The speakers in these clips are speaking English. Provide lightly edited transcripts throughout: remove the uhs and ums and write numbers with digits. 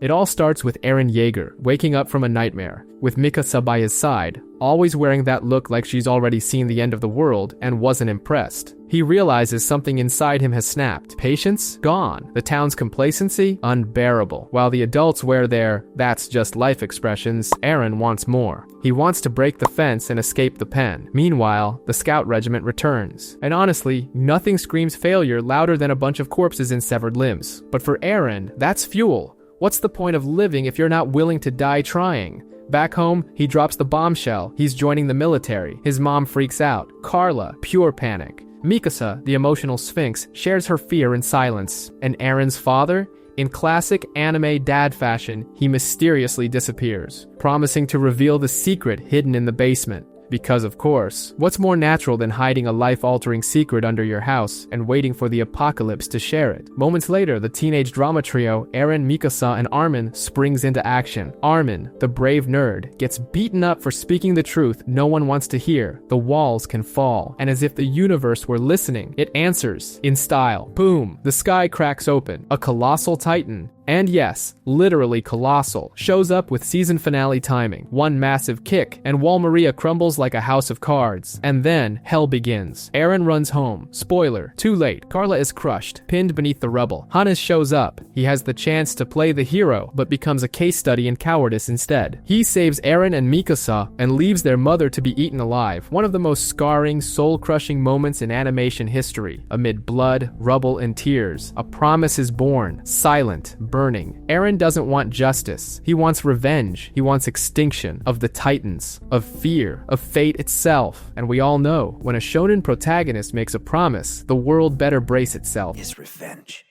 It all starts with Eren Yeager waking up from a nightmare, with Mikasa by his side, always wearing that look like she's already seen the end of the world and wasn't impressed. He realizes something inside him has snapped. Patience? Gone. The town's complacency? Unbearable. While the adults wear their "that's just life" expressions, Eren wants more. He wants to break the fence and escape the pen. Meanwhile, the scout regiment returns. And honestly, nothing screams failure louder than a bunch of corpses and severed limbs. But for Eren, that's fuel. What's the point of living if you're not willing to die trying? Back home, he drops the bombshell. He's joining the military. His mom freaks out. Carla, pure panic. Mikasa, the emotional sphinx, shares her fear in silence. And Eren's father? In classic anime dad fashion, he mysteriously disappears, promising to reveal the secret hidden in the basement. Because of course, what's more natural than hiding a life-altering secret under your house and waiting for the apocalypse to share it? Moments later, the teenage drama trio, Eren, Mikasa, and Armin, springs into action. Armin, the brave nerd, gets beaten up for speaking the truth no one wants to hear. The walls can fall, and as if the universe were listening, it answers in style. Boom! The sky cracks open. A colossal titan, and yes, literally colossal, shows up with season finale timing. One massive kick, and Wall Maria crumbles like a house of cards. And then, hell begins. Eren runs home. Spoiler, too late. Carla is crushed, pinned beneath the rubble. Hannes shows up. He has the chance to play the hero, but becomes a case study in cowardice instead. He saves Eren and Mikasa, and leaves their mother to be eaten alive. One of the most scarring, soul-crushing moments in animation history. Amid blood, rubble, and tears, a promise is born, silent, burning. Eren doesn't want justice. He wants revenge. He wants extinction of the Titans, of fear, of fate itself. And we all know, when a shonen protagonist makes a promise, the world better brace itself. Is revenge.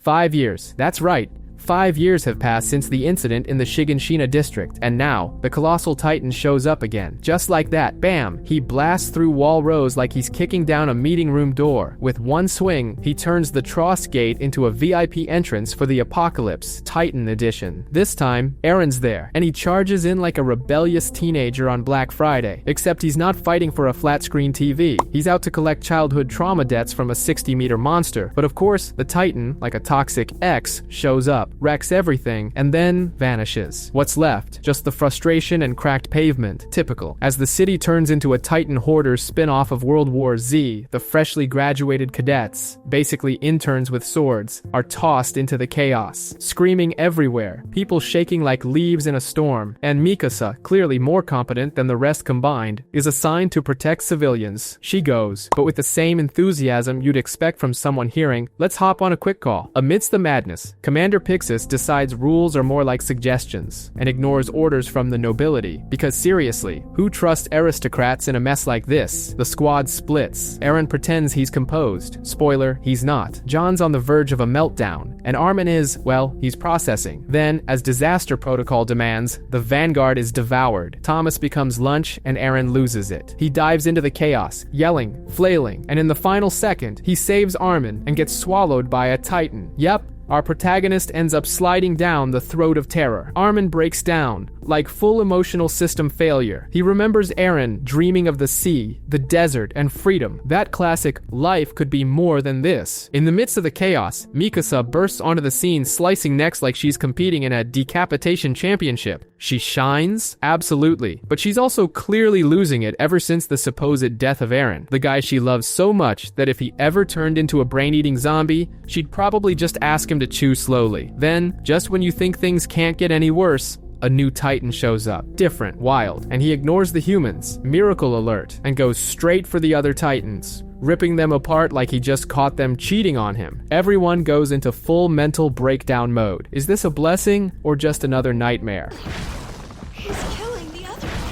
5 years. That's right. 5 years have passed since the incident in the Shiganshina district, and now, the colossal titan shows up again. Just like that, bam, he blasts through wall rows like he's kicking down a meeting room door. With one swing, he turns the Trost Gate into a VIP entrance for the Apocalypse, Titan Edition. This time, Eren's there, and he charges in like a rebellious teenager on Black Friday, except he's not fighting for a flat-screen TV. He's out to collect childhood trauma debts from a 60-meter monster. But of course, the Titan, like a toxic ex, shows up, wrecks everything, and then vanishes. What's left? Just the frustration and cracked pavement. Typical. As the city turns into a Titan hoarder's spin-off of World War Z, the freshly graduated cadets, basically interns with swords, are tossed into the chaos, screaming everywhere, people shaking like leaves in a storm, and Mikasa, clearly more competent than the rest combined, is assigned to protect civilians. She goes, but with the same enthusiasm you'd expect from someone hearing, "Let's hop on a quick call." Amidst the madness, Commander Pixis decides rules are more like suggestions, and ignores orders from the nobility. Because seriously, who trusts aristocrats in a mess like this? The squad splits. Eren pretends he's composed. Spoiler, he's not. John's on the verge of a meltdown, and Armin is, well, he's processing. Then, as disaster protocol demands, the vanguard is devoured. Thomas becomes lunch, and Eren loses it. He dives into the chaos, yelling, flailing, and in the final second, he saves Armin and gets swallowed by a titan. Yep, our protagonist ends up sliding down the throat of terror. Armin breaks down, like full emotional system failure. He remembers Eren dreaming of the sea, the desert, and freedom. That classic, life could be more than this. In the midst of the chaos, Mikasa bursts onto the scene slicing necks like she's competing in a decapitation championship. She shines? Absolutely. But she's also clearly losing it ever since the supposed death of Eren, the guy she loves so much that if he ever turned into a brain-eating zombie, she'd probably just ask him to chew slowly. Then, just when you think things can't get any worse, a new Titan shows up. Different, wild, and he ignores the humans, miracle alert, and goes straight for the other Titans, ripping them apart like he just caught them cheating on him. Everyone goes into full mental breakdown mode. Is this a blessing or just another nightmare?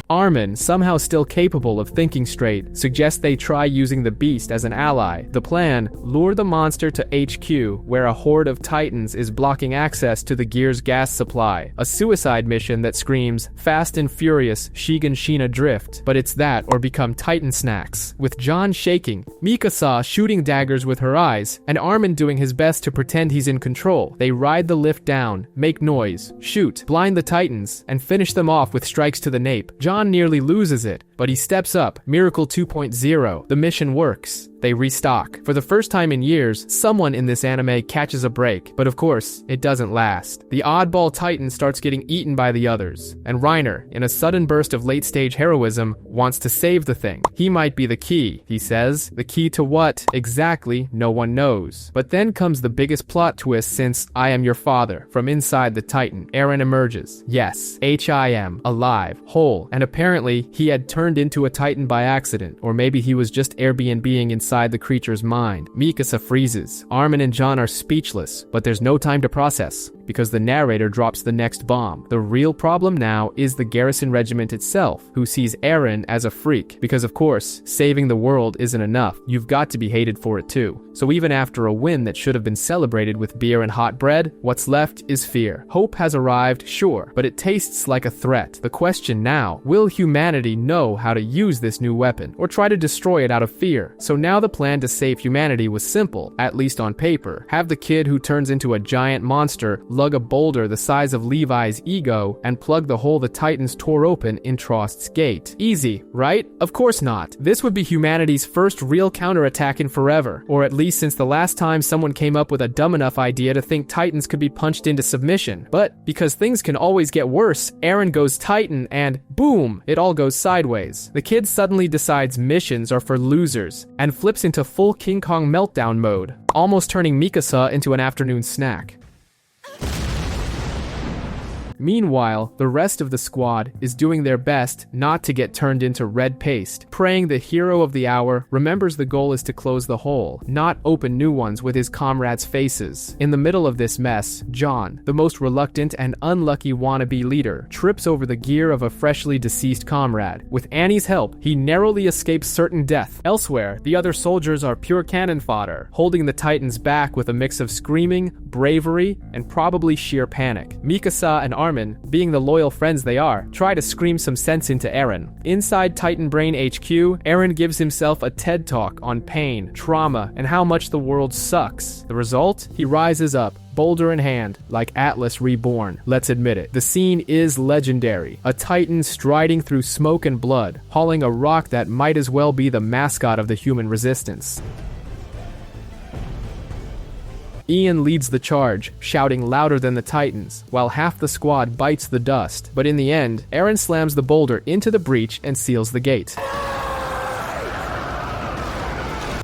Armin, somehow still capable of thinking straight, suggests they try using the beast as an ally. The plan, lure the monster to HQ, where a horde of Titans is blocking access to the Gear's gas supply. A suicide mission that screams, Fast and Furious, Shiganshina Drift. But it's that or become Titan snacks. With John shaking, Mikasa shooting daggers with her eyes, and Armin doing his best to pretend he's in control. They ride the lift down, make noise, shoot, blind the Titans, and finish them off with strikes to the nape. John nearly loses it, But he steps up. Miracle 2.0. The mission works. They restock. For the first time in years, someone in this anime catches a break. But of course, it doesn't last. The oddball Titan starts getting eaten by the others. And Reiner, in a sudden burst of late-stage heroism, wants to save the thing. He might be the key, he says. The key to what? Exactly, no one knows. But then comes the biggest plot twist since I Am Your Father. From inside the Titan, Eren emerges. Yes, HIM, alive, whole. And apparently, he had turned into a Titan by accident. Or maybe he was just Airbnb-ing inside the creature's mind. Mikasa freezes. Armin and John are speechless, but there's no time to process, because the narrator drops the next bomb. The real problem now is the garrison regiment itself, who sees Eren as a freak, because of course, saving the world isn't enough. You've got to be hated for it too. So even after a win that should have been celebrated with beer and hot bread, what's left is fear. Hope has arrived, sure, but it tastes like a threat. The question now, will humanity know how to use this new weapon, or try to destroy it out of fear? So now the plan to save humanity was simple, at least on paper. Have the kid who turns into a giant monster lug a boulder the size of Levi's ego and plug the hole the Titans tore open in Trost's gate. Easy, right? Of course not. This would be humanity's first real counterattack in forever, or at least since the last time someone came up with a dumb enough idea to think Titans could be punched into submission. But because things can always get worse, Eren goes Titan and boom, it all goes sideways. The kid suddenly decides missions are for losers and flips into full King Kong meltdown mode, almost turning Mikasa into an afternoon snack. Meanwhile, the rest of the squad is doing their best not to get turned into red paste, praying the hero of the hour remembers the goal is to close the hole, not open new ones with his comrades' faces. In the middle of this mess, John, the most reluctant and unlucky wannabe leader, trips over the gear of a freshly deceased comrade. With Annie's help, he narrowly escapes certain death. Elsewhere, the other soldiers are pure cannon fodder, holding the Titans back with a mix of screaming, bravery, and probably sheer panic. Mikasa and Armin, being the loyal friends they are, try to scream some sense into Eren. Inside Titan Brain HQ, Eren gives himself a TED Talk on pain, trauma, and how much the world sucks. The result? He rises up, boulder in hand, like Atlas reborn. Let's admit it. The scene is legendary. A Titan striding through smoke and blood, hauling a rock that might as well be the mascot of the human resistance. Ian leads the charge, shouting louder than the Titans, while half the squad bites the dust. But in the end, Eren slams the boulder into the breach and seals the gate.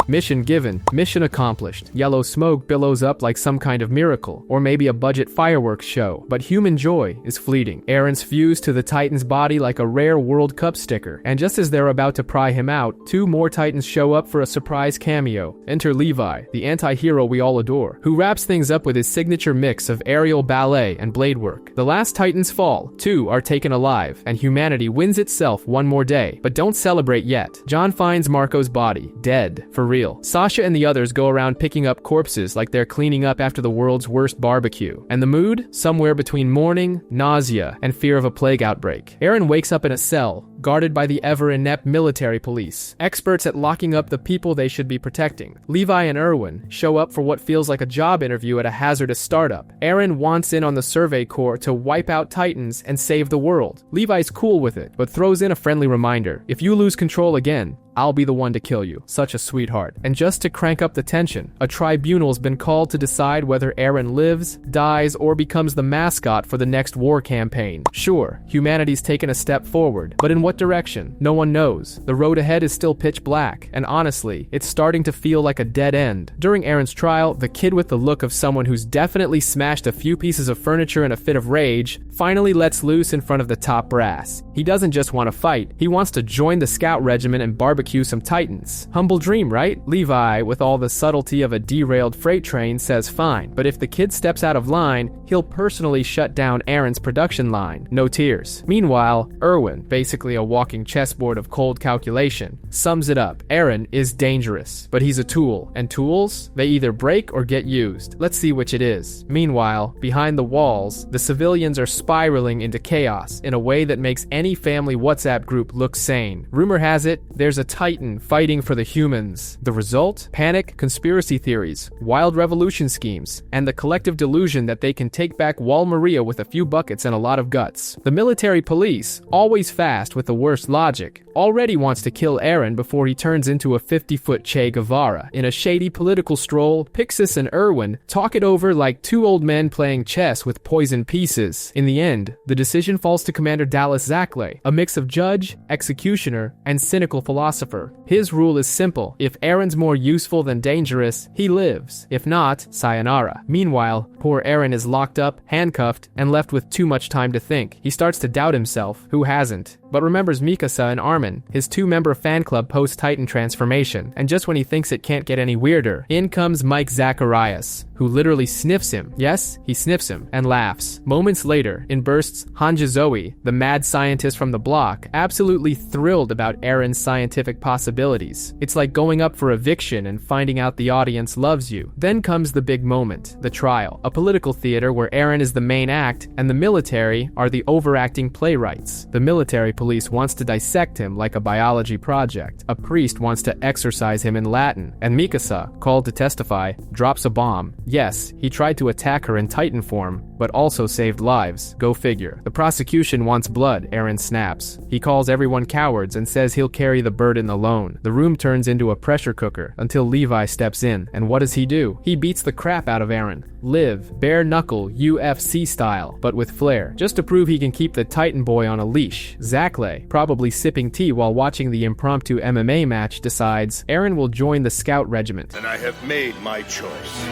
Mission given, mission accomplished. Yellow smoke billows up like some kind of miracle, or maybe a budget fireworks show. But human joy is fleeting. Eren's fused to the Titan's body like a rare World Cup sticker, and just as they're about to pry him out, two more Titans show up for a surprise cameo. Enter Levi, the anti-hero we all adore, who wraps things up with his signature mix of aerial ballet and blade work. The last Titans fall, two are taken alive, and humanity wins itself one more day. But don't celebrate yet. John finds Marco's body, dead, for real. Sasha and the others go around picking up corpses like they're cleaning up after the world's worst barbecue. And the mood? Somewhere between mourning, nausea, and fear of a plague outbreak. Eren wakes up in a cell, guarded by the ever-inept military police, experts at locking up the people they should be protecting. Levi and Erwin show up for what feels like a job interview at a hazardous startup. Eren wants in on the Survey Corps to wipe out Titans and save the world. Levi's cool with it, but throws in a friendly reminder. If you lose control again, I'll be the one to kill you. Such a sweetheart. And just to crank up the tension, a tribunal's been called to decide whether Eren lives, dies, or becomes the mascot for the next war campaign. Sure, humanity's taken a step forward, but in what direction? No one knows. The road ahead is still pitch black, and honestly, it's starting to feel like a dead end. During Eren's trial, the kid with the look of someone who's definitely smashed a few pieces of furniture in a fit of rage finally lets loose in front of the top brass. He doesn't just want to fight, he wants to join the scout regiment and barbecue some Titans. Humble dream, right? Levi, with all the subtlety of a derailed freight train, says fine, but if the kid steps out of line, he'll personally shut down Eren's production line. No tears. Meanwhile, Erwin, basically a walking chessboard of cold calculation, sums it up. Eren is dangerous, but he's a tool, and tools, they either break or get used. Let's see which it is. Meanwhile, behind the walls, the civilians are spiraling into chaos in a way that makes any family WhatsApp group look sane. Rumor has it, there's a Titan fighting for the humans. The result? Panic, conspiracy theories, wild revolution schemes, and the collective delusion that they can take back Wall Maria with a few buckets and a lot of guts. The military police, always fast with the worst logic, already wants to kill Eren before he turns into a 50-foot Che Guevara. In a shady political stroll, Pixis and Erwin talk it over like two old men playing chess with poisoned pieces. In the end, the decision falls to Commander Dallas Zackley, a mix of judge, executioner, and cynical philosopher. His rule is simple: if Eren's more useful than dangerous, he lives. If not, sayonara. Meanwhile, poor Eren is locked up, handcuffed, and left with too much time to think. He starts to doubt himself. Who hasn't? But remembers Mikasa and Armin, his two-member fan club post-Titan transformation, and just when he thinks it can't get any weirder, in comes Mike Zacharias, who literally sniffs him. Yes, he sniffs him, and laughs. Moments later, in bursts Hanja Zoe, the mad scientist from the block, absolutely thrilled about Eren's scientific possibilities. It's like going up for eviction and finding out the audience loves you. Then comes the big moment, the trial, a political theater where Eren is the main act, and the military are the overacting playwrights. The military police wants to dissect him like a biology project. A priest wants to exorcise him in Latin, and Mikasa, called to testify, drops a bomb. Yes, he tried to attack her in Titan form, but also saved lives. Go figure. The prosecution wants blood, Eren snaps. He calls everyone cowards and says he'll carry the burden alone. The room turns into a pressure cooker until Levi steps in, and what does he do? He beats the crap out of Eren. Live, bare knuckle, UFC style, but with flair, just to prove he can keep the Titan boy on a leash. Zackley, probably sipping tea while watching the impromptu MMA match, decides Eren will join the scout regiment. And I have made my choice.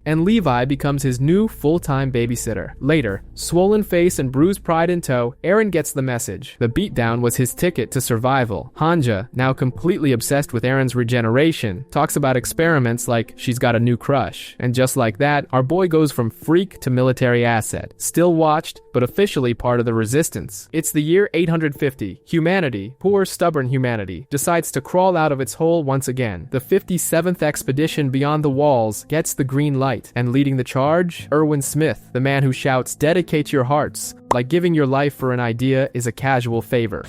And Levi becomes his new full-time babysitter. Later, swollen face and bruised pride in tow, Eren gets the message. The beatdown was his ticket to survival. Hanja, now completely obsessed with Eren's regeneration, talks about experiments like she's got a new crush. And just like that, our boy goes from freak to military asset. Still watched, but officially part of the resistance. It's the year 850. Humanity, poor stubborn humanity, decides to crawl out of its hole once again. The 57th expedition beyond the walls gets the green light. And leading the charge, Erwin Smith, the man who shouts, "Dedicate your hearts," like giving your life for an idea is a casual favor.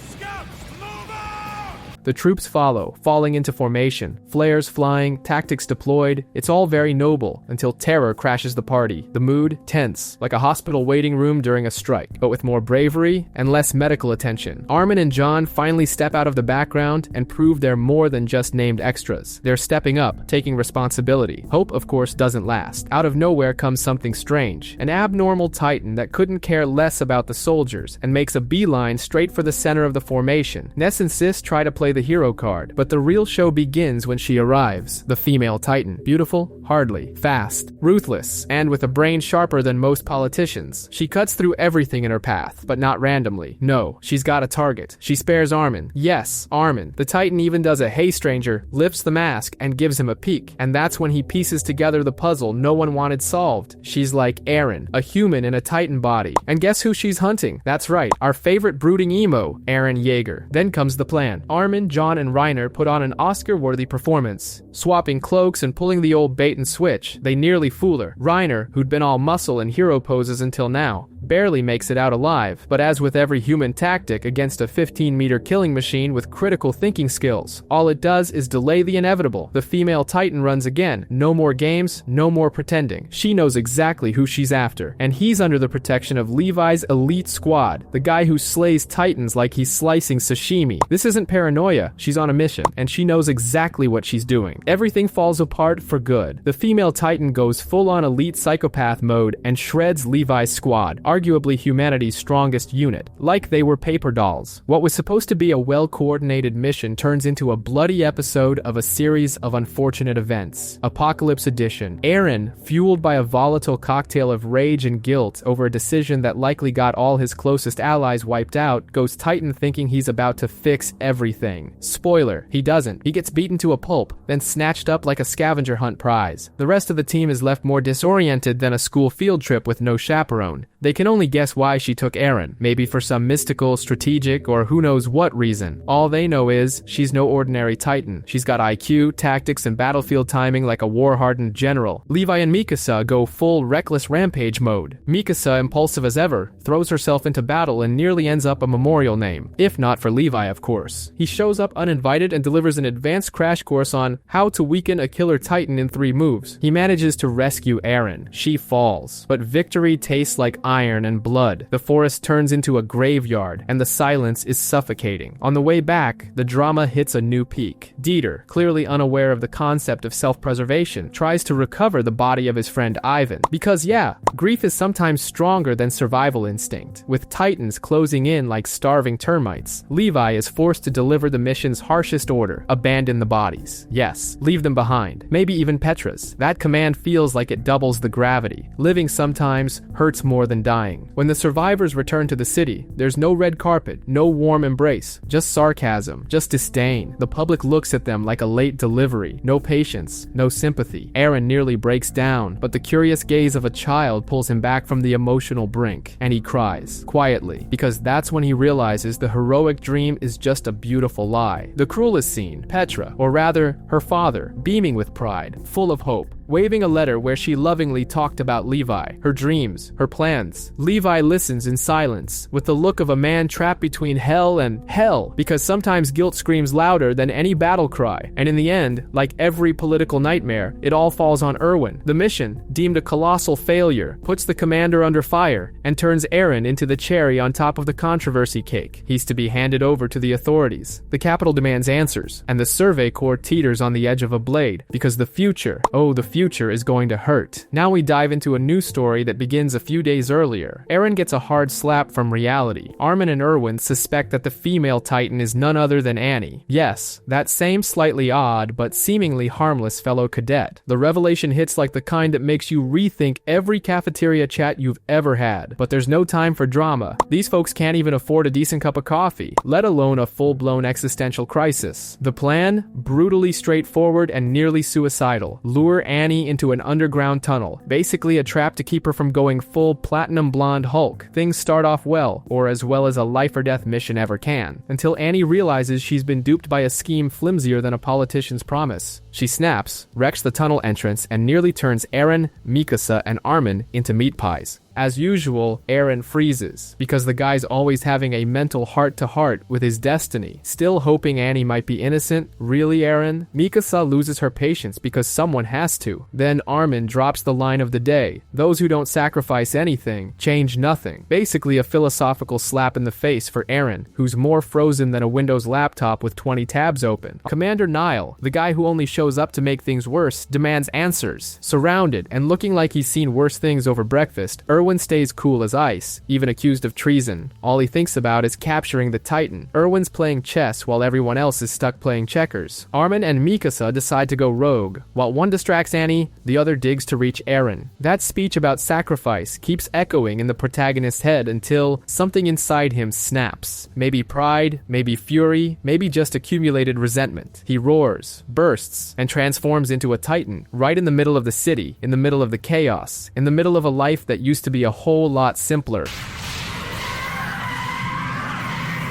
The troops follow, falling into formation, flares flying, tactics deployed. It's all very noble, until terror crashes the party. The mood, tense, like a hospital waiting room during a strike, but with more bravery and less medical attention. Armin and John finally step out of the background and prove they're more than just named extras. They're stepping up, taking responsibility. Hope, of course, doesn't last. Out of nowhere comes something strange. An abnormal Titan that couldn't care less about the soldiers and makes a beeline straight for the center of the formation. Ness and Sis try to play the hero card, but the real show begins when she arrives. The female Titan. Beautiful? Hardly. Fast. Ruthless. And with a brain sharper than most politicians. She cuts through everything in her path, but not randomly. No, she's got a target. She spares Armin. Yes, Armin. The Titan even does a "Hey stranger," lifts the mask, and gives him a peek. And that's when he pieces together the puzzle no one wanted solved. She's like Eren, a human in a Titan body. And guess who she's hunting? That's right, our favorite brooding emo, Eren Yeager. Then comes the plan. Armin, John, and Reiner put on an Oscar-worthy performance. Swapping cloaks and pulling the old bait and switch, they nearly fool her. Reiner, who'd been all muscle and hero poses until now, barely makes it out alive. But as with every human tactic against a 15-meter killing machine with critical thinking skills, all it does is delay the inevitable. The female Titan runs again. No more games, no more pretending. She knows exactly who she's after, and he's under the protection of Levi's elite squad, the guy who slays Titans like he's slicing sashimi. This isn't paranoia. She's on a mission, and she knows exactly what she's doing. Everything falls apart for good. The female Titan goes full-on elite psychopath mode and shreds Levi's squad, arguably humanity's strongest unit, like they were paper dolls. What was supposed to be a well-coordinated mission turns into a bloody episode of a series of unfortunate events. Apocalypse Edition. Eren, fueled by a volatile cocktail of rage and guilt over a decision that likely got all his closest allies wiped out, goes Titan thinking he's about to fix everything. Spoiler, he doesn't. He gets beaten to a pulp, then snatched up like a scavenger hunt prize. The rest of the team is left more disoriented than a school field trip with no chaperone. They can only guess why she took Eren, maybe for some mystical, strategic, or who knows what reason. All they know is, she's no ordinary Titan. She's got IQ, tactics, and battlefield timing like a war-hardened general. Levi and Mikasa go full reckless rampage mode. Mikasa, impulsive as ever, throws herself into battle and nearly ends up a memorial name. If not for Levi, of course. He shows up uninvited and delivers an advanced crash course on how to weaken a killer Titan in 3 moves. He manages to rescue Eren. She falls, but victory tastes like iron iron and blood. The forest turns into a graveyard, and the silence is suffocating. On the way back, the drama hits a new peak. Dieter, clearly unaware of the concept of self-preservation, tries to recover the body of his friend Ivan. Because yeah, grief is sometimes stronger than survival instinct. With Titans closing in like starving termites, Levi is forced to deliver the mission's harshest order: abandon the bodies. Yes, leave them behind. Maybe even Petra's. That command feels like it doubles the gravity. Living sometimes hurts more than dying. When the survivors return to the city, there's no red carpet, no warm embrace, just sarcasm, just disdain. The public looks at them like a late delivery. No patience, no sympathy. Eren nearly breaks down, but the curious gaze of a child pulls him back from the emotional brink, and he cries, quietly, because that's when he realizes the heroic dream is just a beautiful lie. The cruelest scene, Petra, or rather, her father, beaming with pride, full of hope, waving a letter where she lovingly talked about Levi, her dreams, her plans. Levi listens in silence, with the look of a man trapped between hell and hell, because sometimes guilt screams louder than any battle cry. And in the end, like every political nightmare, it all falls on Erwin. The mission, deemed a colossal failure, puts the commander under fire, and turns Eren into the cherry on top of the controversy cake. He's to be handed over to the authorities. The capital demands answers, and the Survey Corps teeters on the edge of a blade, because the future, the future is going to hurt. Now we dive into a new story that begins a few days earlier. Eren gets a hard slap from reality. Armin and Erwin suspect that the female Titan is none other than Annie. Yes, that same slightly odd but seemingly harmless fellow cadet. The revelation hits like the kind that makes you rethink every cafeteria chat you've ever had. But there's no time for drama. These folks can't even afford a decent cup of coffee, let alone a full-blown existential crisis. The plan? Brutally straightforward and nearly suicidal. Lure Annie into an underground tunnel, basically a trap to keep her from going full platinum blonde Hulk. Things start off well, or as well as a life or death mission ever can, until Annie realizes she's been duped by a scheme flimsier than a politician's promise. She snaps, wrecks the tunnel entrance, and nearly turns Eren, Mikasa, and Armin into meat pies. As usual, Eren freezes, because the guy's always having a mental heart-to-heart with his destiny, still hoping Annie might be innocent. Really, Eren? Mikasa loses her patience because someone has to. Then Armin drops the line of the day: those who don't sacrifice anything change nothing. Basically a philosophical slap in the face for Eren, who's more frozen than a Windows laptop with 20 tabs open. Commander Nile, the guy who only shows up to make things worse, demands answers. Surrounded and looking like he's seen worse things over breakfast, Erwin stays cool as ice, even accused of treason. All he thinks about is capturing the Titan. Erwin's playing chess while everyone else is stuck playing checkers. Armin and Mikasa decide to go rogue. While one distracts Annie, the other digs to reach Eren. That speech about sacrifice keeps echoing in the protagonist's head until something inside him snaps. Maybe pride, maybe fury, maybe just accumulated resentment. He roars, bursts, and transforms into a Titan, right in the middle of the city, in the middle of the chaos, in the middle of a life that used to be a whole lot simpler.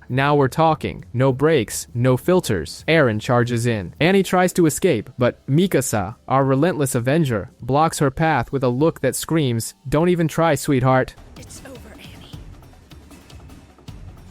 Now we're talking. No brakes, no filters. Eren charges in. Annie tries to escape, but Mikasa, our relentless avenger, blocks her path with a look that screams, "Don't even try, sweetheart." It's over, Annie.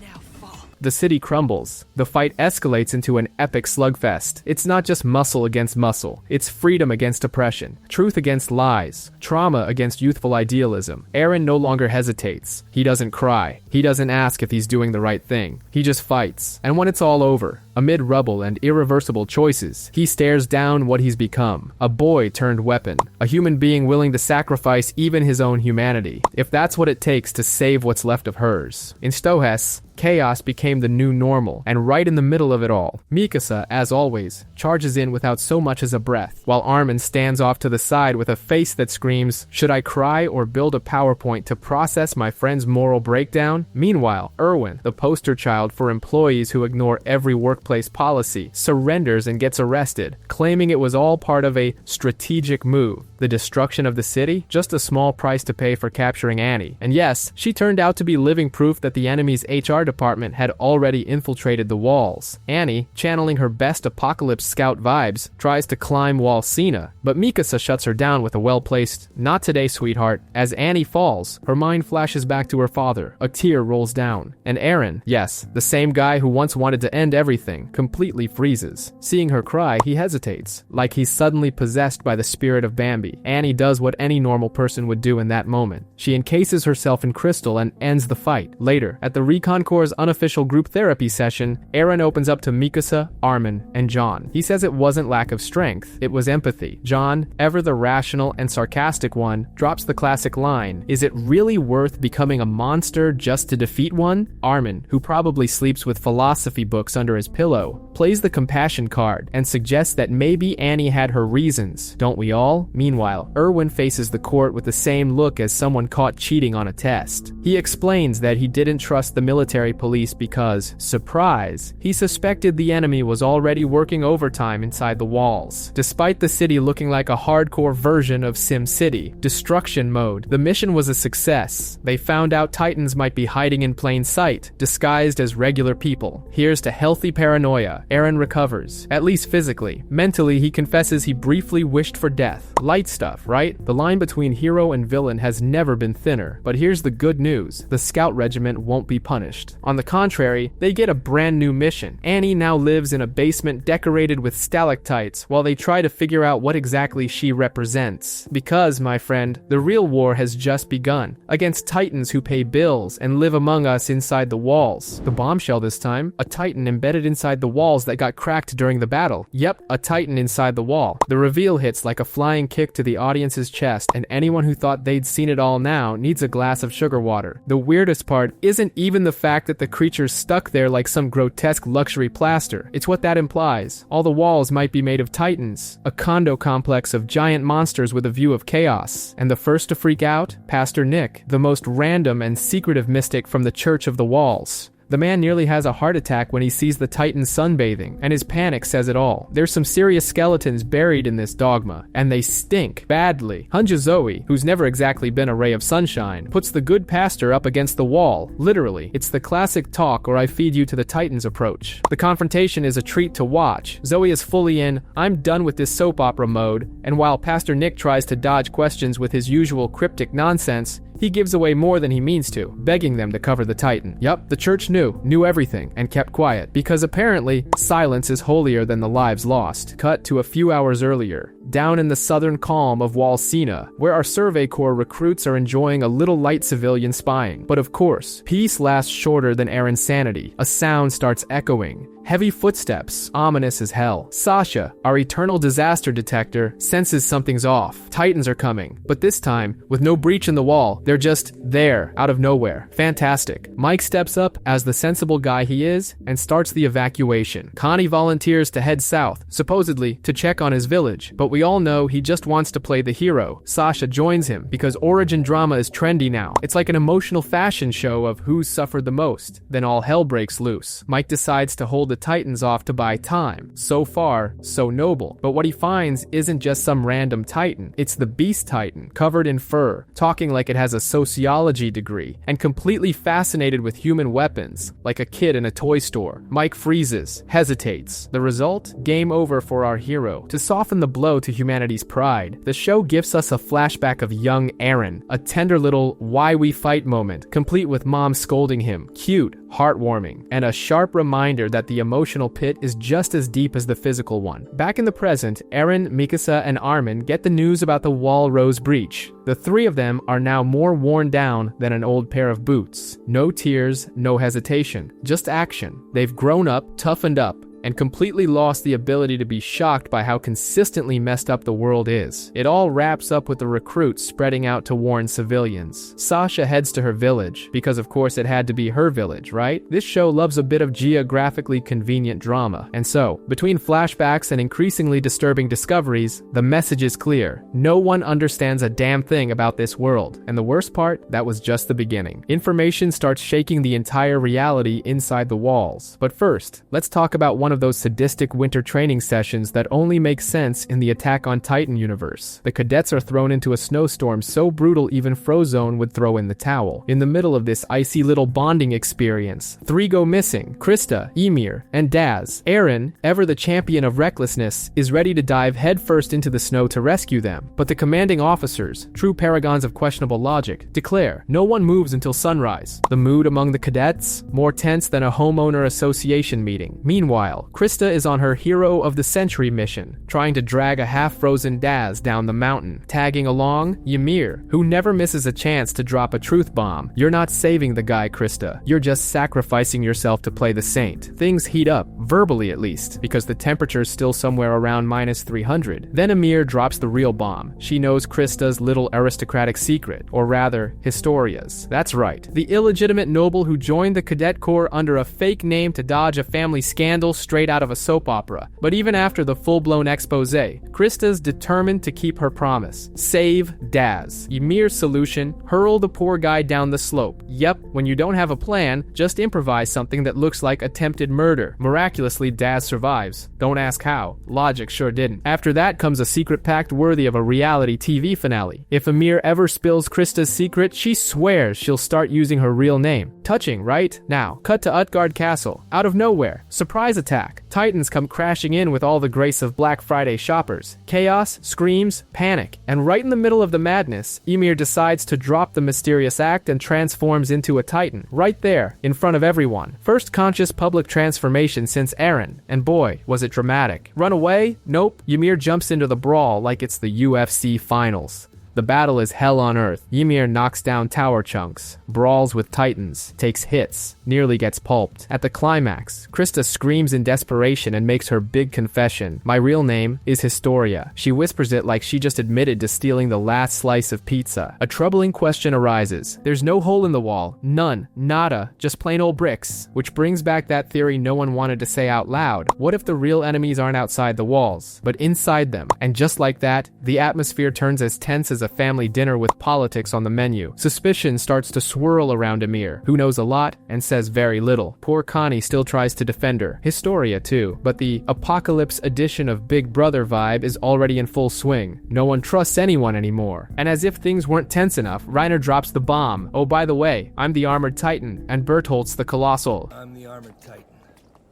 Now fall. The city crumbles. The fight escalates into an epic slugfest. It's not just muscle against muscle. It's freedom against oppression, truth against lies, trauma against youthful idealism. Eren no longer hesitates. He doesn't cry. He doesn't ask if he's doing the right thing. He just fights. And when it's all over, amid rubble and irreversible choices, he stares down what he's become. A boy turned weapon. A human being willing to sacrifice even his own humanity, if that's what it takes to save what's left of hers. In Stohess, chaos became the new normal, and right in the middle of it all, Mikasa, as always, charges in without so much as a breath, while Armin stands off to the side with a face that screams, "Should I cry or build a PowerPoint to process my friend's moral breakdown?" Meanwhile, Erwin, the poster child for employees who ignore every workplace policy, surrenders and gets arrested, claiming it was all part of a strategic move. The destruction of the city? Just a small price to pay for capturing Annie. And yes, she turned out to be living proof that the enemy's HR department had already infiltrated the walls. Annie, channeling her best apocalypse scout vibes, tries to climb Wall Cena, but Mikasa shuts her down with a well-placed, "Not today, sweetheart." As Annie falls, her mind flashes back to her father. A tear rolls down. And Eren, yes, the same guy who once wanted to end everything, completely freezes. Seeing her cry, he hesitates, like he's suddenly possessed by the spirit of Bambi. reality. Annie does what any normal person would do in that moment. She encases herself in crystal and ends the fight. Later, at the Recon Corps' unofficial group therapy session, Eren opens up to Mikasa, Armin, and John. He says it wasn't lack of strength, it was empathy. John, ever the rational and sarcastic one, drops the classic line, "Is it really worth becoming a monster just to defeat one?" Armin, who probably sleeps with philosophy books under his pillow, plays the compassion card and suggests that maybe Annie had her reasons, don't we all? Meanwhile, Erwin faces the court with the same look as someone caught cheating on a test. He explains that he didn't trust the military police because, surprise, he suspected the enemy was already working overtime inside the walls. Despite the city looking like a hardcore version of Sim City, destruction mode, the mission was a success. They found out Titans might be hiding in plain sight, disguised as regular people. Here's to healthy paranoia. Eren recovers, at least physically. Mentally, he confesses he briefly wished for death. Light stuff, right? The line between hero and villain has never been thinner. But here's the good news. The scout regiment won't be punished. On the contrary, they get a brand new mission. Annie now lives in a basement decorated with stalactites while they try to figure out what exactly she represents. Because, my friend, the real war has just begun. Against Titans who pay bills and live among us inside the walls. The bombshell this time, a Titan embedded inside the walls that got cracked during the battle. Yep, a Titan inside the wall. The reveal hits like a flying kick to the audience's chest, and anyone who thought they'd seen it all now needs a glass of sugar water. The weirdest part isn't even the fact that the creature's stuck there like some grotesque luxury plaster. It's what that implies. All the walls might be made of Titans, a condo complex of giant monsters with a view of chaos. And the first to freak out? Pastor Nick, the most random and secretive mystic from the Church of the Walls. The man nearly has a heart attack when he sees the Titans sunbathing, and his panic says it all. There's some serious skeletons buried in this dogma, and they stink badly. Hunja Zoe, who's never exactly been a ray of sunshine, puts the good pastor up against the wall, literally. It's the classic talk or I feed you to the Titans approach. The confrontation is a treat to watch. Zoe is fully in, I'm done with this soap opera mode, and while Pastor Nick tries to dodge questions with his usual cryptic nonsense, he gives away more than he means to, begging them to cover the Titan. Yup, the church knew everything, and kept quiet, because apparently, silence is holier than the lives lost. Cut to a few hours earlier, down in the southern calm of Walsina, where our Survey Corps recruits are enjoying a little light civilian spying. But of course, peace lasts shorter than Eren's sanity. A sound starts echoing. Heavy footsteps, ominous as hell. Sasha, our eternal disaster detector, senses something's off. Titans are coming, but this time, with no breach in the wall, they're just there, out of nowhere. Fantastic. Mike steps up, as the sensible guy he is, and starts the evacuation. Connie volunteers to head south, supposedly to check on his village, but we all know he just wants to play the hero. Sasha joins him, because origin drama is trendy now. It's like an emotional fashion show of who's suffered the most. Then all hell breaks loose. Mike decides to hold the Titans off to buy time. So far, so noble. But what he finds isn't just some random Titan. It's the Beast Titan, covered in fur, talking like it has a sociology degree, and completely fascinated with human weapons, like a kid in a toy store. Mike freezes, hesitates. The result? Game over for our hero. To soften the blow to humanity's pride, the show gives us a flashback of young Eren, a tender little why we fight moment, complete with mom scolding him. Cute, heartwarming, and a sharp reminder that the emotional pit is just as deep as the physical one. Back in the present, Eren, Mikasa, and Armin get the news about the Wall Rose breach. The three of them are now more worn down than an old pair of boots. No tears, no hesitation, just action. They've grown up, toughened up, and completely lost the ability to be shocked by how consistently messed up the world is. It all wraps up with the recruits spreading out to warn civilians. Sasha heads to her village, because of course it had to be her village, right? This show loves a bit of geographically convenient drama. And so, between flashbacks and increasingly disturbing discoveries, the message is clear. No one understands a damn thing about this world. And the worst part, that was just the beginning. Information starts shaking the entire reality inside the walls. But first, let's talk about one of those sadistic winter training sessions that only make sense in the Attack on Titan universe. The cadets are thrown into a snowstorm so brutal even Frozone would throw in the towel. In the middle of this icy little bonding experience, three go missing: Krista, Ymir, and Daz. Eren, ever the champion of recklessness, is ready to dive headfirst into the snow to rescue them. But the commanding officers, true paragons of questionable logic, declare no one moves until sunrise. The mood among the cadets? More tense than a homeowner association meeting. Meanwhile, Meanwhile, Krista is on her Hero of the Century mission, trying to drag a half-frozen Daz down the mountain. Tagging along, Ymir, who never misses a chance to drop a truth bomb. You're not saving the guy, Krista. You're just sacrificing yourself to play the saint. Things heat up, verbally at least, because the temperature's still somewhere around minus 300. Then Ymir drops the real bomb. She knows Krista's little aristocratic secret, or rather, Historia's. That's right, the illegitimate noble who joined the cadet corps under a fake name to dodge a family scandal straight out of a soap opera. But even after the full-blown expose, Krista's determined to keep her promise. Save Daz. Ymir's solution, hurl the poor guy down the slope. Yep, when you don't have a plan, just improvise something that looks like attempted murder. Miraculously, Daz survives. Don't ask how. Logic sure didn't. After that comes a secret pact worthy of a reality TV finale. If Ymir ever spills Krista's secret, she swears she'll start using her real name. Touching, right? Now, cut to Utgard Castle. Out of nowhere, surprise attack. Titans come crashing in with all the grace of Black Friday shoppers. Chaos, screams, panic. And right in the middle of the madness, Ymir decides to drop the mysterious act and transforms into a Titan. Right there, in front of everyone. First conscious public transformation since Eren. And boy, was it dramatic. Run away? Nope. Ymir jumps into the brawl like it's the UFC finals. The battle is hell on earth. Ymir knocks down tower chunks, brawls with titans, takes hits, nearly gets pulped. At the climax, Krista screams in desperation and makes her big confession. My real name is Historia. She whispers it like she just admitted to stealing the last slice of pizza. A troubling question arises. There's no hole in the wall. None. Nada. Just plain old bricks. Which brings back that theory no one wanted to say out loud. What if the real enemies aren't outside the walls, but inside them? And just like that, the atmosphere turns as tense as a family dinner with politics on the menu. Suspicion starts to swirl around Ymir, who knows a lot and says very little. Poor Connie still tries to defend her. Historia too, but the apocalypse edition of Big Brother vibe is already in full swing. No one trusts anyone anymore. And as if things weren't tense enough, Reiner drops the bomb. Oh, by the way, I'm the Armored Titan, and Bertholdt's the Colossal. I'm the Armored Titan.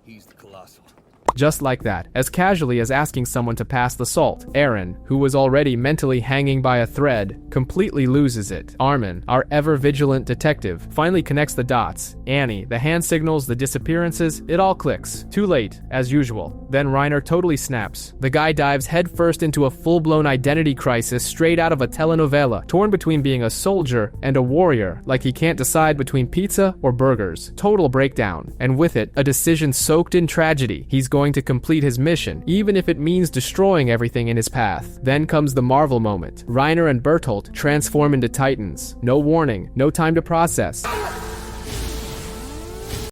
He's the Colossal. Just like that, as casually as asking someone to pass the salt. Eren, who was already mentally hanging by a thread, completely loses it. Armin, our ever-vigilant detective, finally connects the dots. Annie, the hand signals, the disappearances, it all clicks. Too late, as usual. Then Reiner totally snaps. The guy dives headfirst into a full-blown identity crisis straight out of a telenovela, torn between being a soldier and a warrior, like he can't decide between pizza or burgers. Total breakdown. And with it, a decision soaked in tragedy. He's going to complete his mission, even if it means destroying everything in his path. Then comes the Marvel moment. Reiner and Bertholdt transform into Titans. No warning, no time to process.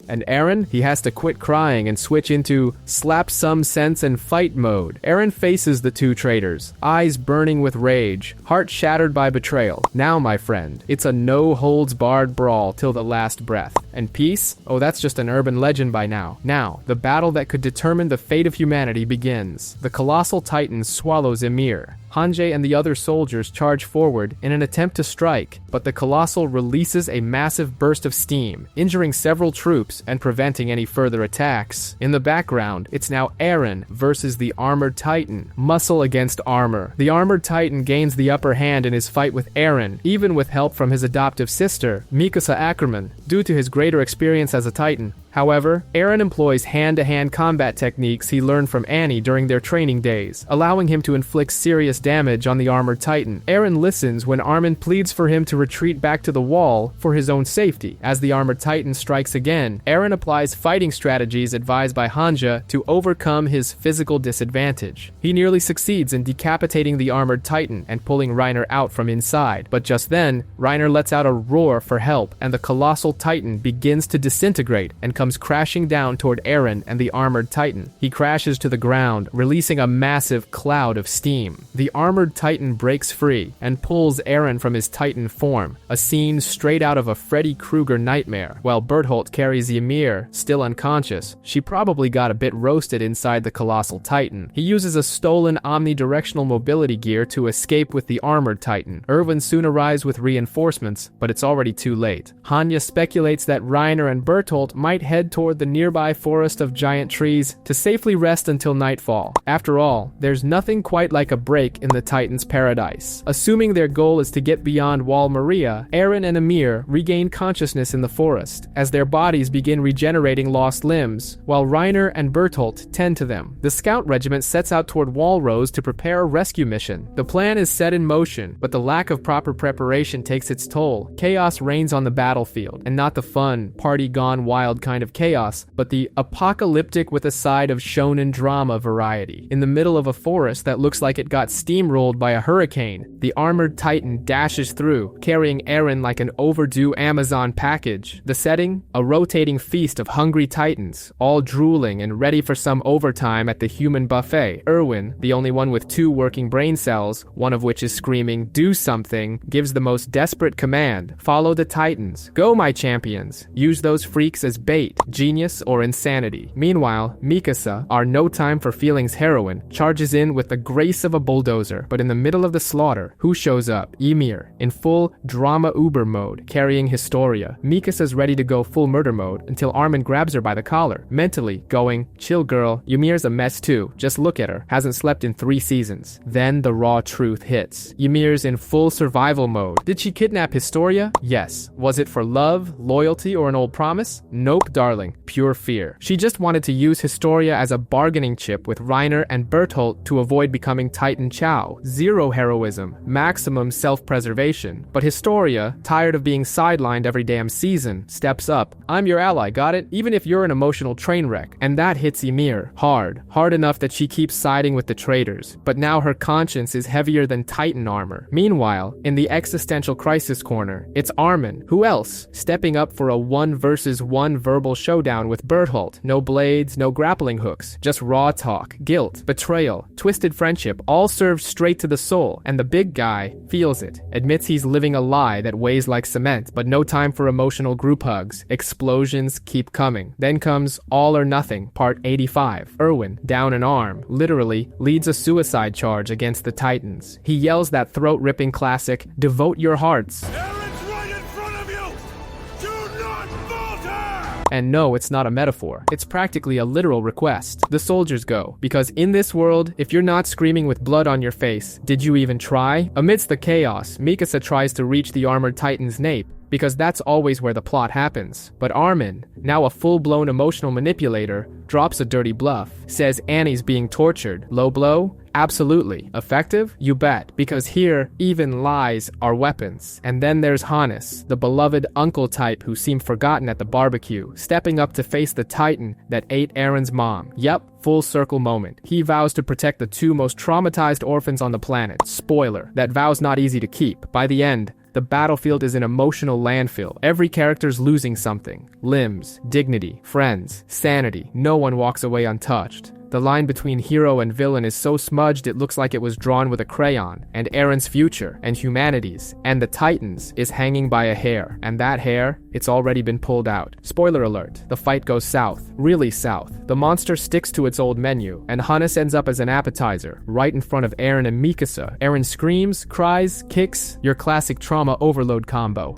And Eren, he has to quit crying and switch into slap some sense and fight mode. Eren faces the two traitors, eyes burning with rage, heart shattered by betrayal. Now, my friend, it's a no-holds-barred brawl till the last breath. And peace? Oh, that's just an urban legend by now. Now, the battle that could determine the fate of humanity begins. The Colossal Titan swallows Ymir. Hanji and the other soldiers charge forward in an attempt to strike, but the Colossal releases a massive burst of steam, injuring several troops and preventing any further attacks. In the background, it's now Eren versus the Armored Titan, muscle against armor. The Armored Titan gains the upper hand in his fight with Eren, even with help from his adoptive sister, Mikasa Ackerman, due to his greater experience as a Titan. However, Eren employs hand-to-hand combat techniques he learned from Annie during their training days, allowing him to inflict serious damage on the Armored Titan. Eren listens when Armin pleads for him to retreat back to the wall for his own safety. As the Armored Titan strikes again, Eren applies fighting strategies advised by Hanji to overcome his physical disadvantage. He nearly succeeds in decapitating the Armored Titan and pulling Reiner out from inside, but just then, Reiner lets out a roar for help, and the Colossal Titan begins to disintegrate and comes crashing down toward Eren and the Armored Titan. He crashes to the ground, releasing a massive cloud of steam. The Armored Titan breaks free and pulls Eren from his Titan form, a scene straight out of a Freddy Krueger nightmare. While Bertholdt carries Ymir, still unconscious. She probably got a bit roasted inside the Colossal Titan. He uses a stolen omnidirectional mobility gear to escape with the Armored Titan. Erwin soon arrives with reinforcements, but it's already too late. Hanji speculates that Reiner and Bertholdt might head head toward the nearby forest of giant trees to safely rest until nightfall. After all, there's nothing quite like a break in the Titans' paradise. Assuming their goal is to get beyond Wall Maria, Eren and Ymir regain consciousness in the forest as their bodies begin regenerating lost limbs, while Reiner and Bertolt tend to them. The scout regiment sets out toward Walrose to prepare a rescue mission. The plan is set in motion, but the lack of proper preparation takes its toll. Chaos reigns on the battlefield, and not the fun, party gone wild kind of chaos, but the apocalyptic with a side of shonen drama variety. In the middle of a forest that looks like it got steamrolled by a hurricane, the armored Titan dashes through, carrying Eren like an overdue Amazon package. The setting? A rotating feast of hungry Titans, all drooling and ready for some overtime at the human buffet. Erwin, the only one with 2 working brain cells, one of which is screaming, "Do something," gives the most desperate command: follow the Titans. Go, my champions. Use those freaks as bait, genius or insanity. Meanwhile, Mikasa, our no time for feelings heroine, charges in with the grace of a bulldozer, but in the middle of the slaughter, who shows up? Ymir, in full drama uber mode, carrying Historia. Mikasa's ready to go full murder mode until Armin grabs her by the collar, mentally going, "Chill girl, Ymir's a mess too, just look at her, hasn't slept in 3 seasons." Then the raw truth hits. Ymir's in full survival mode. Did she kidnap Historia? Yes. Was it for love, loyalty, or an old promise? Nope, darling. Pure fear. She just wanted to use Historia as a bargaining chip with Reiner and Bertolt to avoid becoming Titan Chow. Zero heroism, maximum self-preservation. But Historia, tired of being sidelined every damn season, steps up. "I'm your ally, got it? Even if you're an emotional train wreck." And that hits Ymir hard. Hard enough that she keeps siding with the traitors. But now her conscience is heavier than Titan armor. Meanwhile, in the existential crisis corner, it's Armin. Who else? Stepping up for a 1 versus 1 verbal showdown with Bertolt. No blades, no grappling hooks. Just raw talk, guilt, betrayal, twisted friendship, all served straight to the soul. And the big guy feels it. Admits he's living a lie that weighs like cement, but no time for emotional group hugs. Explosions keep coming. Then comes All or Nothing, part 85. Erwin, down an arm, literally, leads a suicide charge against the Titans. He yells that throat-ripping classic, "Devote your hearts." Eren's right in front of you! Do not falter! And no, it's not a metaphor. It's practically a literal request. The soldiers go, because in this world, if you're not screaming with blood on your face, did you even try? Amidst the chaos, Mikasa tries to reach the armored Titan's nape, because that's always where the plot happens. But Armin, now a full-blown emotional manipulator, drops a dirty bluff, says Annie's being tortured. Low blow? Absolutely. Effective? You bet. Because here, even lies are weapons. And then there's Hannes, the beloved uncle type who seemed forgotten at the barbecue, stepping up to face the Titan that ate Eren's mom. Yep, full circle moment. He vows to protect the 2 most traumatized orphans on the planet. Spoiler, that vow's not easy to keep. By the end, the battlefield is an emotional landfill. Every character's losing something. Limbs, dignity, friends, sanity. No one walks away untouched. The line between hero and villain is so smudged it looks like it was drawn with a crayon, and Eren's future, and humanity's, and the Titans is hanging by a hair, and that hair, it's already been pulled out. Spoiler alert, the fight goes south, really south. The monster sticks to its old menu, and Hannes ends up as an appetizer, right in front of Eren and Mikasa. Eren screams, cries, kicks, your classic trauma overload combo.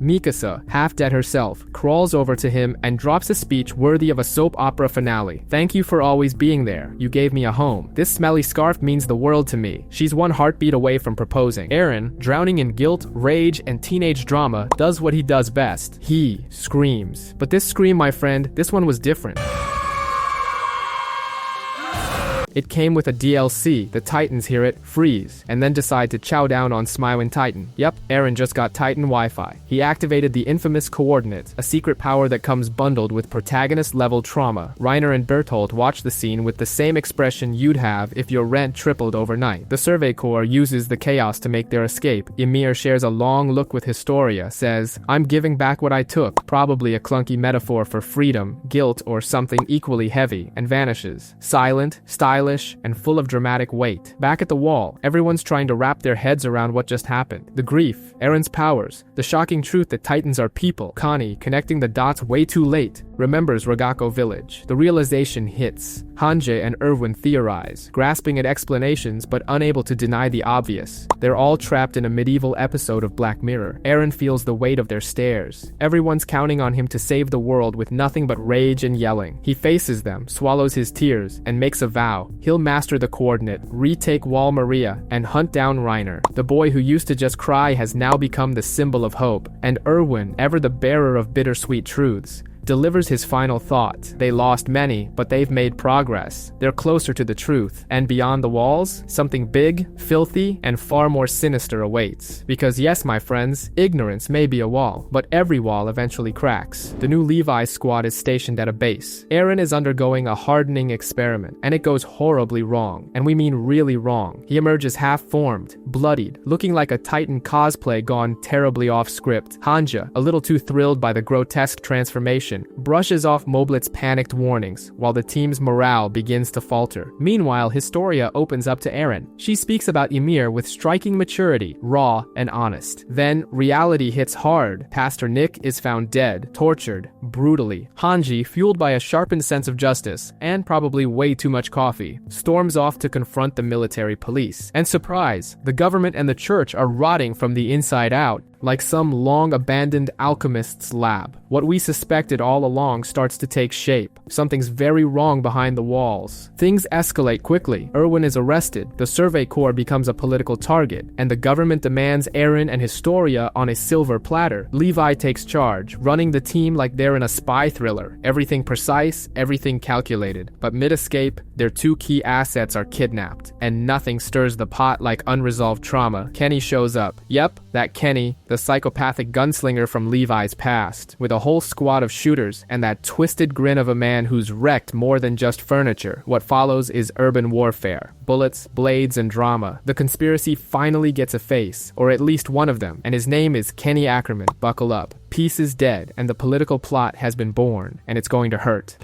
Mikasa, half dead herself, crawls over to him and drops a speech worthy of a soap opera finale. "Thank you for always being there. You gave me a home. This smelly scarf means the world to me." She's 1 heartbeat away from proposing. Eren, drowning in guilt, rage, and teenage drama, does what he does best. He screams. But this scream, my friend, this one was different. It came with a DLC. The Titans hear it, freeze, and then decide to chow down on Smiling Titan. Yep, Eren just got Titan Wi-Fi. He activated the infamous Coordinate, a secret power that comes bundled with protagonist-level trauma. Reiner and Bertolt watch the scene with the same expression you'd have if your rent tripled overnight. The Survey Corps uses the chaos to make their escape. Ymir shares a long look with Historia, says, "I'm giving back what I took," probably a clunky metaphor for freedom, guilt, or something equally heavy, and vanishes. Silent, stylish, and full of dramatic weight. Back at the wall, everyone's trying to wrap their heads around what just happened. The grief, Eren's powers, the shocking truth that Titans are people, Connie connecting the dots way too late. remembers Ragako village. The realization hits. Hanji and Erwin theorize, grasping at explanations but unable to deny the obvious. They're all trapped in a medieval episode of Black Mirror. Eren feels the weight of their stares. Everyone's counting on him to save the world with nothing but rage and yelling. He faces them, swallows his tears, and makes a vow. He'll master the coordinate, retake Wall Maria, and hunt down Reiner. The boy who used to just cry has now become the symbol of hope. And Erwin, ever the bearer of bittersweet truths, delivers his final thought. They lost many, but they've made progress. They're closer to the truth. And beyond the walls, something big, filthy, and far more sinister awaits. Because yes, my friends, ignorance may be a wall, but every wall eventually cracks. The new Levi squad is stationed at a base. Eren is undergoing a hardening experiment, and it goes horribly wrong. And we mean really wrong. He emerges half-formed, bloodied, looking like a Titan cosplay gone terribly off-script. Hanja, a little too thrilled by the grotesque transformation, brushes off Moblet's panicked warnings, while the team's morale begins to falter. Meanwhile, Historia opens up to Eren. She speaks about Ymir with striking maturity, raw and honest. Then, reality hits hard. Pastor Nick is found dead, tortured, brutally. Hanji, fueled by a sharpened sense of justice, and probably way too much coffee, storms off to confront the military police. And surprise, the government and the church are rotting from the inside out, like some long-abandoned alchemist's lab. What we suspected all along starts to take shape. Something's very wrong behind the walls. Things escalate quickly. Erwin is arrested, the Survey Corps becomes a political target, and the government demands Eren and Historia on a silver platter. Levi takes charge, running the team like they're in a spy thriller. Everything precise, everything calculated. But mid-escape, their two key assets are kidnapped, and nothing stirs the pot like unresolved trauma. Kenny shows up. Yep, that Kenny, the psychopathic gunslinger from Levi's past, with a whole squad of shooters and that twisted grin of a man who's wrecked more than just furniture. What follows is urban warfare. Bullets, blades, and drama. The conspiracy finally gets a face, or at least one of them, and his name is Kenny Ackerman. Buckle up. Peace is dead, and the political plot has been born, and it's going to hurt.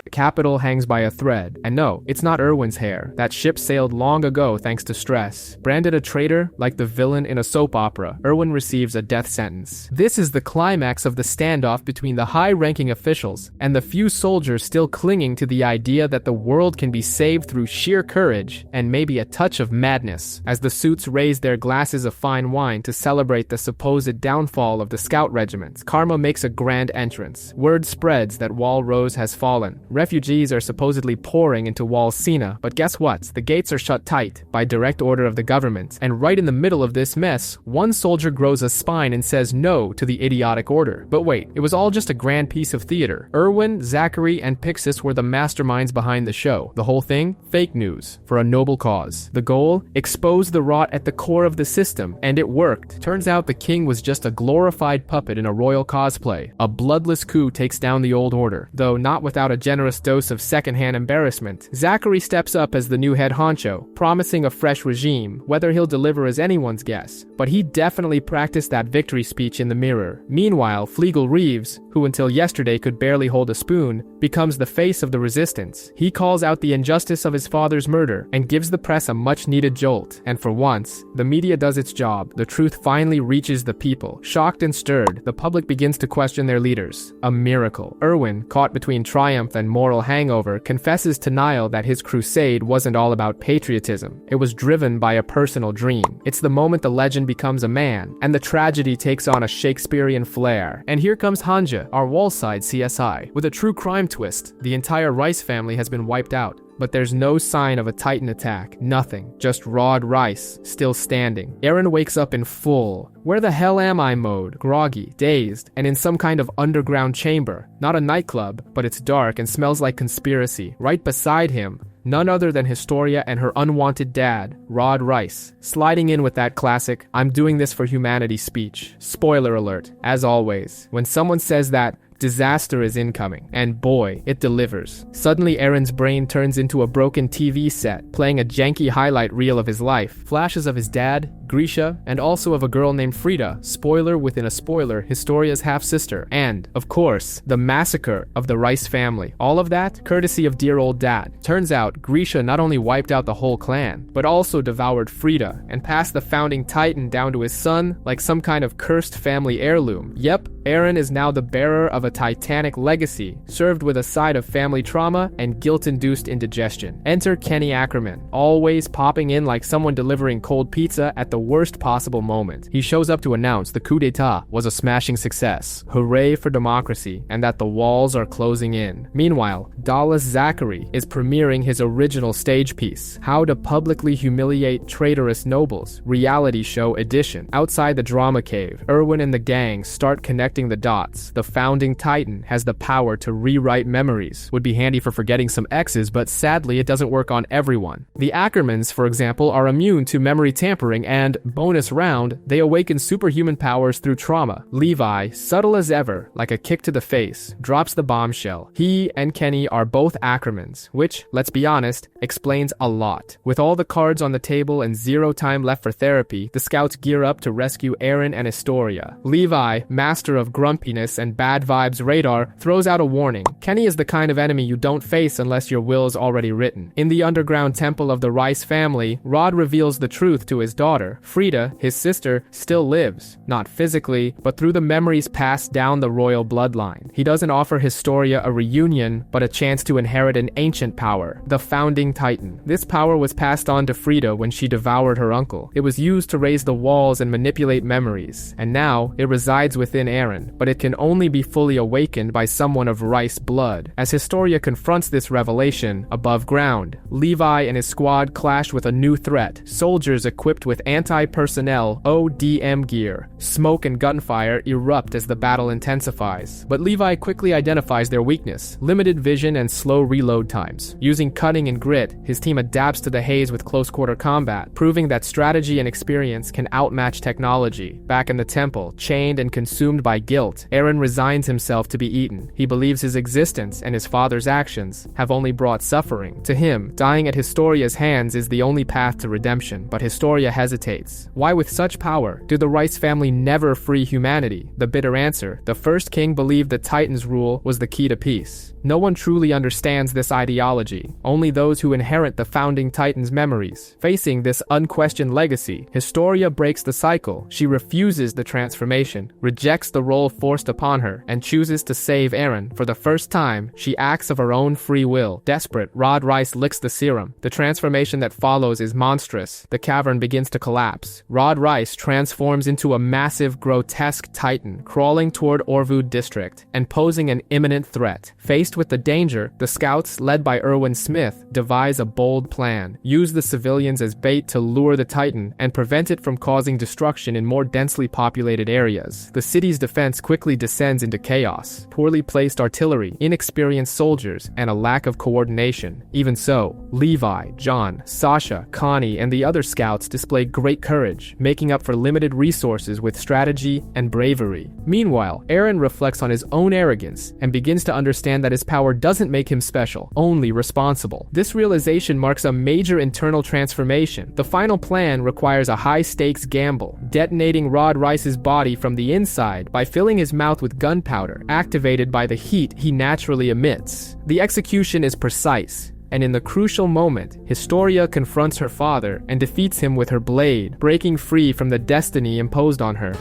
The capital hangs by a thread, and no, it's not Erwin's hair. That ship sailed long ago thanks to stress. Branded a traitor, like the villain in a soap opera, Erwin receives a death sentence. This is the climax of the standoff between the high-ranking officials and the few soldiers still clinging to the idea that the world can be saved through sheer courage and maybe a touch of madness. As the suits raise their glasses of fine wine to celebrate the supposed downfall of the scout regiment, Karma makes a grand entrance. Word spreads that Wall Rose has fallen. Refugees are supposedly pouring into Wall Sina, but guess what? The gates are shut tight by direct order of the government, and right in the middle of this mess, one soldier grows a spine and says no to the idiotic order. But wait, it was all just a grand piece of theater. Erwin, Zachary, and Pixis were the masterminds behind the show. The whole thing? Fake news for a noble cause. The goal? Expose the rot at the core of the system, and it worked. Turns out the king was just a glorified puppet in a royal cosplay. A bloodless coup takes down the old order, though not without a generous dose of secondhand embarrassment. Zachary steps up as the new head honcho, promising a fresh regime. Whether he'll deliver is anyone's guess, but he definitely practiced that victory speech in the mirror. Meanwhile, Flegel Reeves, who until yesterday could barely hold a spoon, becomes the face of the resistance. He calls out the injustice of his father's murder and gives the press a much-needed jolt. And for once, the media does its job. The truth finally reaches the people. Shocked and stirred, the public begins to question their leaders. A miracle. Erwin, caught between triumph and moral hangover, confesses to Niall that his crusade wasn't all about patriotism. It was driven by a personal dream. It's the moment the legend becomes a man, and the tragedy takes on a Shakespearean flair. And here comes Hanja, our wall-side CSI. With a true crime twist, the entire Rice family has been wiped out. But there's no sign of a Titan attack. Nothing. Just Rod Rice, still standing. Eren wakes up in full "where the hell am I" mode, groggy, dazed, and in some kind of underground chamber. Not a nightclub, but it's dark and smells like conspiracy. Right beside him, none other than Historia and her unwanted dad, Rod Rice, sliding in with that classic "I'm doing this for humanity" speech. Spoiler alert, as always, when someone says that, disaster is incoming, and boy, it delivers. Suddenly, Eren's brain turns into a broken TV set, playing a janky highlight reel of his life. Flashes of his dad, Grisha, and also of a girl named Frida, spoiler within a spoiler, Historia's half-sister, and, of course, the massacre of the Rice family. All of that, courtesy of dear old dad. Turns out, Grisha not only wiped out the whole clan, but also devoured Frida, and passed the founding Titan down to his son like some kind of cursed family heirloom. Yep, Eren is now the bearer of a a titanic legacy, served with a side of family trauma and guilt-induced indigestion. Enter Kenny Ackerman, always popping in like someone delivering cold pizza at the worst possible moment. He shows up to announce the coup d'etat was a smashing success. Hooray for democracy, and that the walls are closing in. Meanwhile, Dallas Zachary is premiering his original stage piece, How to Publicly Humiliate Traitorous Nobles, reality show edition. Outside the drama cave, Erwin and the gang start connecting the dots. The founding titan has the power to rewrite memories. Would be handy for forgetting some exes, but sadly it doesn't work on everyone. The Ackermans, for example, are immune to memory tampering and, bonus round, they awaken superhuman powers through trauma. Levi, subtle as ever, like a kick to the face, drops the bombshell. He and Kenny are both Ackermans, which, let's be honest, explains a lot. With all the cards on the table and zero time left for therapy, the scouts gear up to rescue Eren and Historia. Levi, master of grumpiness and bad vibes radar, throws out a warning. Kenny is the kind of enemy you don't face unless your will is already written. In the underground temple of the Rice family, Rod reveals the truth to his daughter. Frida, his sister, still lives. Not physically, but through the memories passed down the royal bloodline. He doesn't offer Historia a reunion, but a chance to inherit an ancient power, the founding titan. This power was passed on to Frida when she devoured her uncle. It was used to raise the walls and manipulate memories, and now it resides within Eren, but it can only be fully awakened by someone of Rice blood. As Historia confronts this revelation, above ground, Levi and his squad clash with a new threat, soldiers equipped with anti-personnel ODM gear. Smoke and gunfire erupt as the battle intensifies, but Levi quickly identifies their weakness, limited vision and slow reload times. Using cunning and grit, his team adapts to the haze with close-quarter combat, proving that strategy and experience can outmatch technology. Back in the temple, chained and consumed by guilt, Eren resigns himself to be eaten. He believes his existence and his father's actions have only brought suffering. To him, dying at Historia's hands is the only path to redemption, but Historia hesitates. Why with such power do the Rice family never free humanity? The bitter answer: the first king believed that Titan's rule was the key to peace. No one truly understands this ideology, only those who inherit the founding Titan's memories. Facing this unquestioned legacy, Historia breaks the cycle. She refuses the transformation, rejects the role forced upon her, and chooses to save Eren. For the first time, she acts of her own free will. Desperate, Rod Rice licks the serum. The transformation that follows is monstrous. The cavern begins to collapse. Rod Rice transforms into a massive, grotesque Titan, crawling toward Orvud District, and posing an imminent threat. Faced with the danger, the scouts, led by Erwin Smith, devise a bold plan. Use the civilians as bait to lure the Titan and prevent it from causing destruction in more densely populated areas. The city's defense quickly descends into chaos. Poorly placed artillery, inexperienced soldiers, and a lack of coordination. Even so, Levi, John, Sasha, Connie, and the other scouts display great courage, making up for limited resources with strategy and bravery. Meanwhile, Eren reflects on his own arrogance and begins to understand that his power doesn't make him special, only responsible. This realization marks a major internal transformation. The final plan requires a high-stakes gamble, detonating Rod Rice's body from the inside by filling his mouth with gunpowder, activated by the heat he naturally emits. The execution is precise, and in the crucial moment, Historia confronts her father and defeats him with her blade, breaking free from the destiny imposed on her.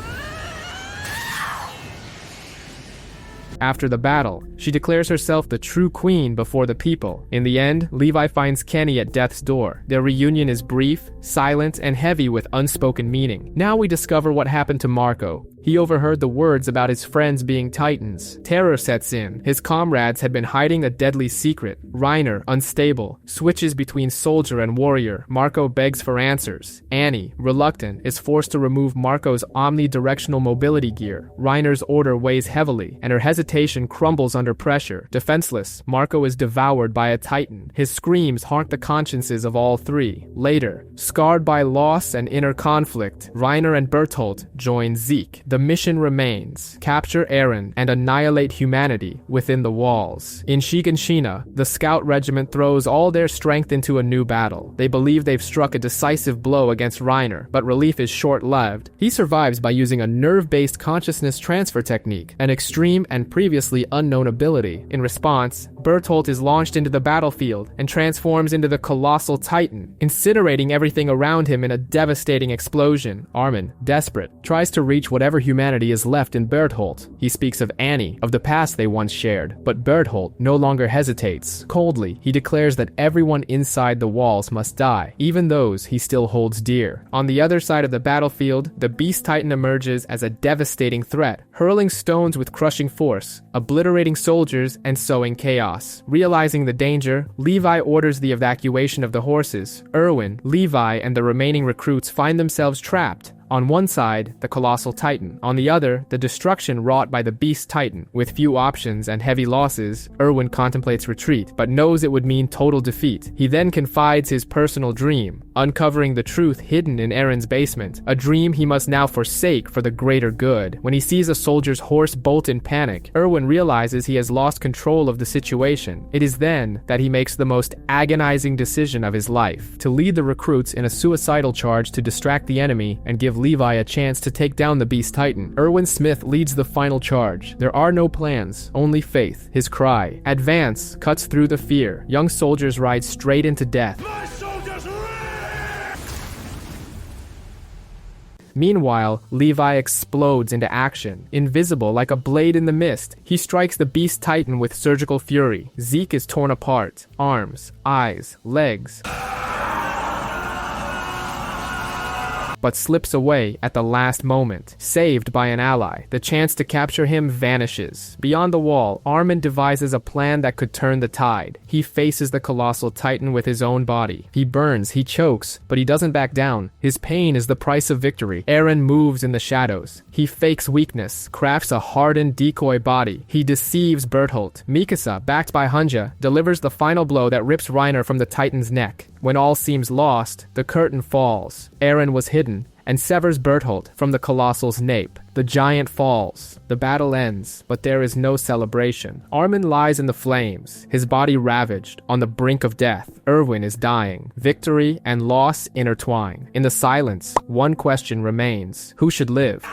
After the battle, she declares herself the true queen before the people. In the end, Levi finds Kenny at death's door. Their reunion is brief, silent, and heavy with unspoken meaning. Now we discover what happened to Marco. He overheard the words about his friends being titans. Terror sets in. His comrades had been hiding a deadly secret. Reiner, unstable, switches between soldier and warrior. Marco begs for answers. Annie, reluctant, is forced to remove Marco's omnidirectional mobility gear. Reiner's order weighs heavily, and her hesitation crumbles under pressure. Defenseless, Marco is devoured by a titan. His screams haunt the consciences of all three. Later, scarred by loss and inner conflict, Reiner and Bertolt join Zeke. The mission remains: capture Eren and annihilate humanity within the walls. In Shiganshina, the scout regiment throws all their strength into a new battle. They believe they've struck a decisive blow against Reiner, but relief is short-lived. He survives by using a nerve-based consciousness transfer technique, an extreme and previously unknown ability. In response, Bertolt is launched into the battlefield and transforms into the colossal titan, incinerating everything around him in a devastating explosion. Armin, desperate, tries to reach whatever whatever humanity is left in Bertholdt. He speaks of Annie, of the past they once shared, but Bertholdt no longer hesitates. Coldly, he declares that everyone inside the walls must die, even those he still holds dear. On the other side of the battlefield, the Beast Titan emerges as a devastating threat, hurling stones with crushing force, obliterating soldiers and sowing chaos. Realizing the danger, Levi orders the evacuation of the horses. Erwin, Levi, and the remaining recruits find themselves trapped. On one side, the Colossal Titan. On the other, the destruction wrought by the Beast Titan. With few options and heavy losses, Erwin contemplates retreat, but knows it would mean total defeat. He then confides his personal dream, uncovering the truth hidden in Eren's basement, a dream he must now forsake for the greater good. When he sees a soldier's horse bolt in panic, Erwin realizes he has lost control of the situation. It is then that he makes the most agonizing decision of his life, to lead the recruits in a suicidal charge to distract the enemy and give Levi a chance to take down the Beast Titan. Erwin Smith leads the final charge. There are no plans, only faith. His cry, "Advance," cuts through the fear. Young soldiers ride straight into death. My soldiers ready! Meanwhile, Levi explodes into action. Invisible like a blade in the mist, he strikes the Beast Titan with surgical fury. Zeke is torn apart. Arms, eyes, legs. But slips away at the last moment, saved by an ally. The chance to capture him vanishes. Beyond the wall, Armin devises a plan that could turn the tide. He faces the Colossal Titan with his own body. He burns, he chokes, but he doesn't back down. His pain is the price of victory. Eren moves in the shadows. He fakes weakness, crafts a hardened decoy body. He deceives Bertholdt. Mikasa, backed by Hunja, delivers the final blow that rips Reiner from the Titan's neck. When all seems lost, the curtain falls. Eren was hidden and severs Bertholdt from the Colossal's nape. The giant falls. The battle ends, but there is no celebration. Armin lies in the flames, his body ravaged, on the brink of death. Erwin is dying. Victory and loss intertwine. In the silence, one question remains: who should live?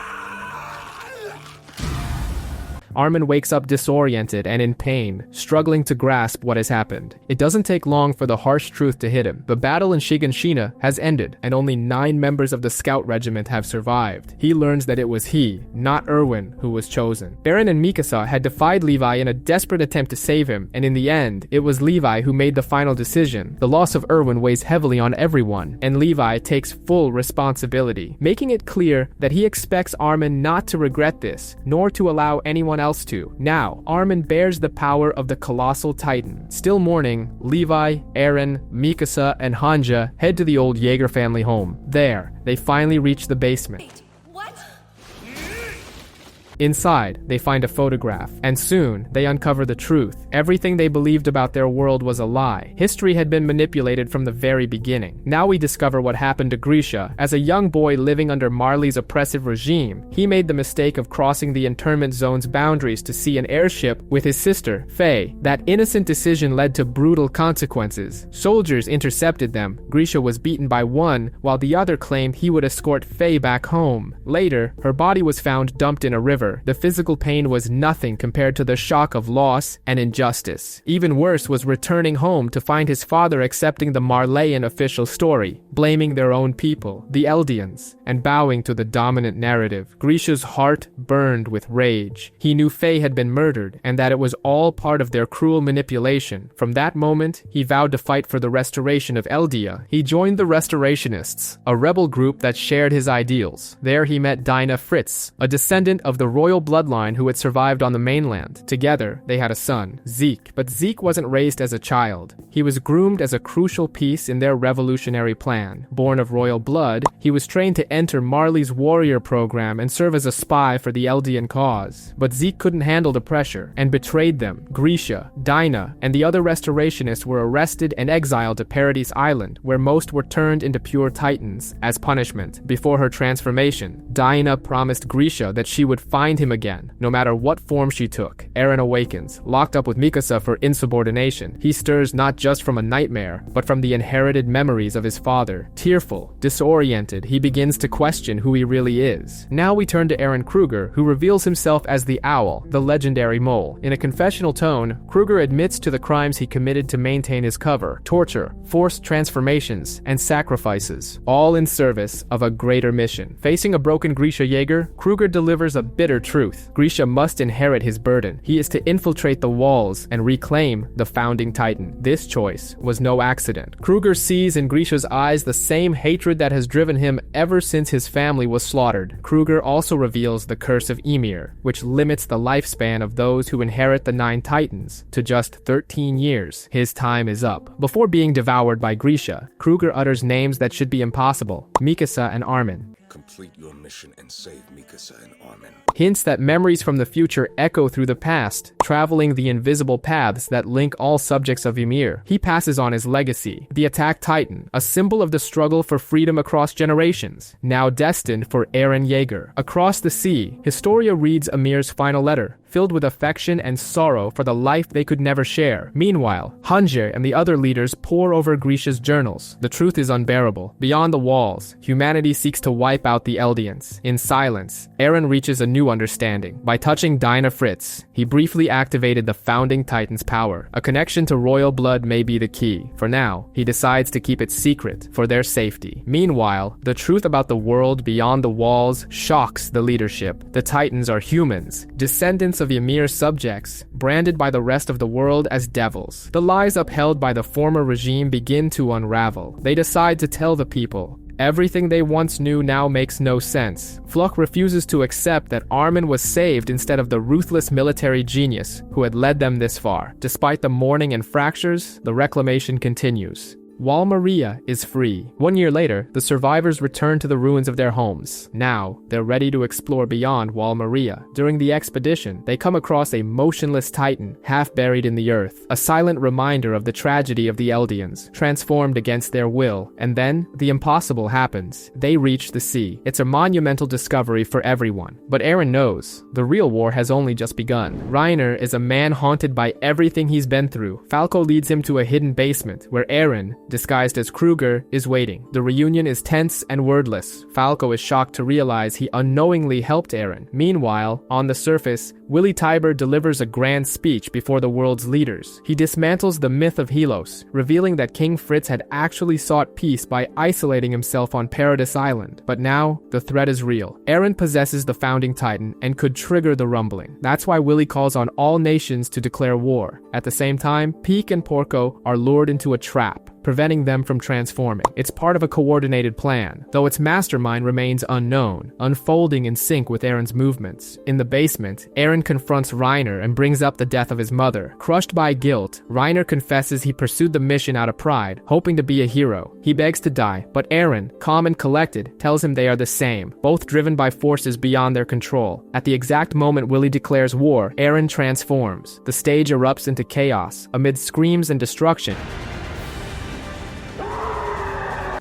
Armin wakes up disoriented and in pain, struggling to grasp what has happened. It doesn't take long for the harsh truth to hit him. The battle in Shiganshina has ended, and only 9 members of the scout regiment have survived. He learns that it was he, not Erwin, who was chosen. Eren and Mikasa had defied Levi in a desperate attempt to save him, and in the end, it was Levi who made the final decision. The loss of Erwin weighs heavily on everyone, and Levi takes full responsibility, making it clear that he expects Armin not to regret this, nor to allow anyone else to. Now, Armin bears the power of the Colossal Titan. Still mourning, Levi, Eren, Mikasa, and Hunja head to the old Jaeger family home. There, they finally reach the basement. Wait, what? Inside, they find a photograph, and soon, they uncover the truth. Everything they believed about their world was a lie. History had been manipulated from the very beginning. Now we discover what happened to Grisha. As a young boy living under Marley's oppressive regime, he made the mistake of crossing the internment zone's boundaries to see an airship with his sister, Faye. That innocent decision led to brutal consequences. Soldiers intercepted them. Grisha was beaten by one, while the other claimed he would escort Faye back home. Later, her body was found dumped in a river. The physical pain was nothing compared to the shock of loss and injustice. Even worse was returning home to find his father accepting the Marleyan official story, blaming their own people, the Eldians, and bowing to the dominant narrative. Grisha's heart burned with rage. He knew Faye had been murdered, and that it was all part of their cruel manipulation. From that moment, he vowed to fight for the restoration of Eldia. He joined the Restorationists, a rebel group that shared his ideals. There he met Dinah Fritz, a descendant of the royal bloodline who had survived on the mainland. Together, they had a son, Zeke. But Zeke wasn't raised as a child. He was groomed as a crucial piece in their revolutionary plan. Born of royal blood, he was trained to enter Marley's warrior program and serve as a spy for the Eldian cause. But Zeke couldn't handle the pressure and betrayed them. Grisha, Dinah, and the other restorationists were arrested and exiled to Paradise Island, where most were turned into pure titans as punishment. Before her transformation, Dinah promised Grisha that she would find find him again, no matter what form she took. Eren awakens, locked up with Mikasa for insubordination. He stirs not just from a nightmare, but from the inherited memories of his father. Tearful, disoriented, he begins to question who he really is. Now we turn to Eren Kruger, who reveals himself as the Owl, the legendary mole. In a confessional tone, Kruger admits to the crimes he committed to maintain his cover: torture, forced transformations, and sacrifices, all in service of a greater mission. Facing a broken Grisha Jaeger, Kruger delivers a bitter truth. Grisha must inherit his burden. He is to infiltrate the walls and reclaim the founding titan. This choice was no accident. Kruger sees in Grisha's eyes the same hatred that has driven him ever since his family was slaughtered. Kruger also reveals the curse of Ymir, which limits the lifespan of those who inherit the 9 titans to just 13 years. His time is up. Before being devoured by Grisha, Kruger utters names that should be impossible: Mikasa and Armin. Complete your mission and save Mikasa and Armin. Hints that memories from the future echo through the past, traveling the invisible paths that link all subjects of Ymir. He passes on his legacy, the Attack Titan, a symbol of the struggle for freedom across generations, now destined for Eren Jaeger. Across the sea, Historia reads Ymir's final letter, filled with affection and sorrow for the life they could never share. Meanwhile, Hange and the other leaders pore over Grisha's journals. The truth is unbearable. Beyond the walls, humanity seeks to wipe out the Eldians. In silence, Eren reaches a new understanding. By touching Dinah Fritz, he briefly activated the founding titan's power. A connection to royal blood may be the key. For now, he decides to keep it secret for their safety. Meanwhile, the truth about the world beyond the walls shocks the leadership. The titans are humans, descendants of Ymir's subjects, branded by the rest of the world as devils. The lies upheld by the former regime begin to unravel. They decide to tell the people, everything they once knew now makes no sense. Fluch refuses to accept that Armin was saved instead of the ruthless military genius who had led them this far. Despite the mourning and fractures, the reclamation continues. Wal Maria is free. 1 year later, the survivors return to the ruins of their homes. Now, they're ready to explore beyond Wal Maria. During the expedition, they come across a motionless titan, half buried in the earth, a silent reminder of the tragedy of the Eldians, transformed against their will. And then, the impossible happens. They reach the sea. It's a monumental discovery for everyone. But Eren knows, the real war has only just begun. Reiner is a man haunted by everything he's been through. Falco leads him to a hidden basement, where Eren, disguised as Kruger, is waiting. The reunion is tense and wordless. Falco is shocked to realize he unknowingly helped Eren. Meanwhile, on the surface, Willy Tybur delivers a grand speech before the world's leaders. He dismantles the myth of Helos, revealing that King Fritz had actually sought peace by isolating himself on Paradis Island. But now, the threat is real. Eren possesses the founding titan and could trigger the rumbling. That's why Willy calls on all nations to declare war. At the same time, Peak and Porco are lured into a trap, preventing them from transforming. It's part of a coordinated plan, though its mastermind remains unknown, unfolding in sync with Eren's movements. In the basement, Eren confronts Reiner and brings up the death of his mother. Crushed by guilt, Reiner confesses he pursued the mission out of pride, hoping to be a hero. He begs to die, but Eren, calm and collected, tells him they are the same, both driven by forces beyond their control. At the exact moment Willy declares war, Eren transforms. The stage erupts into chaos, amid screams and destruction.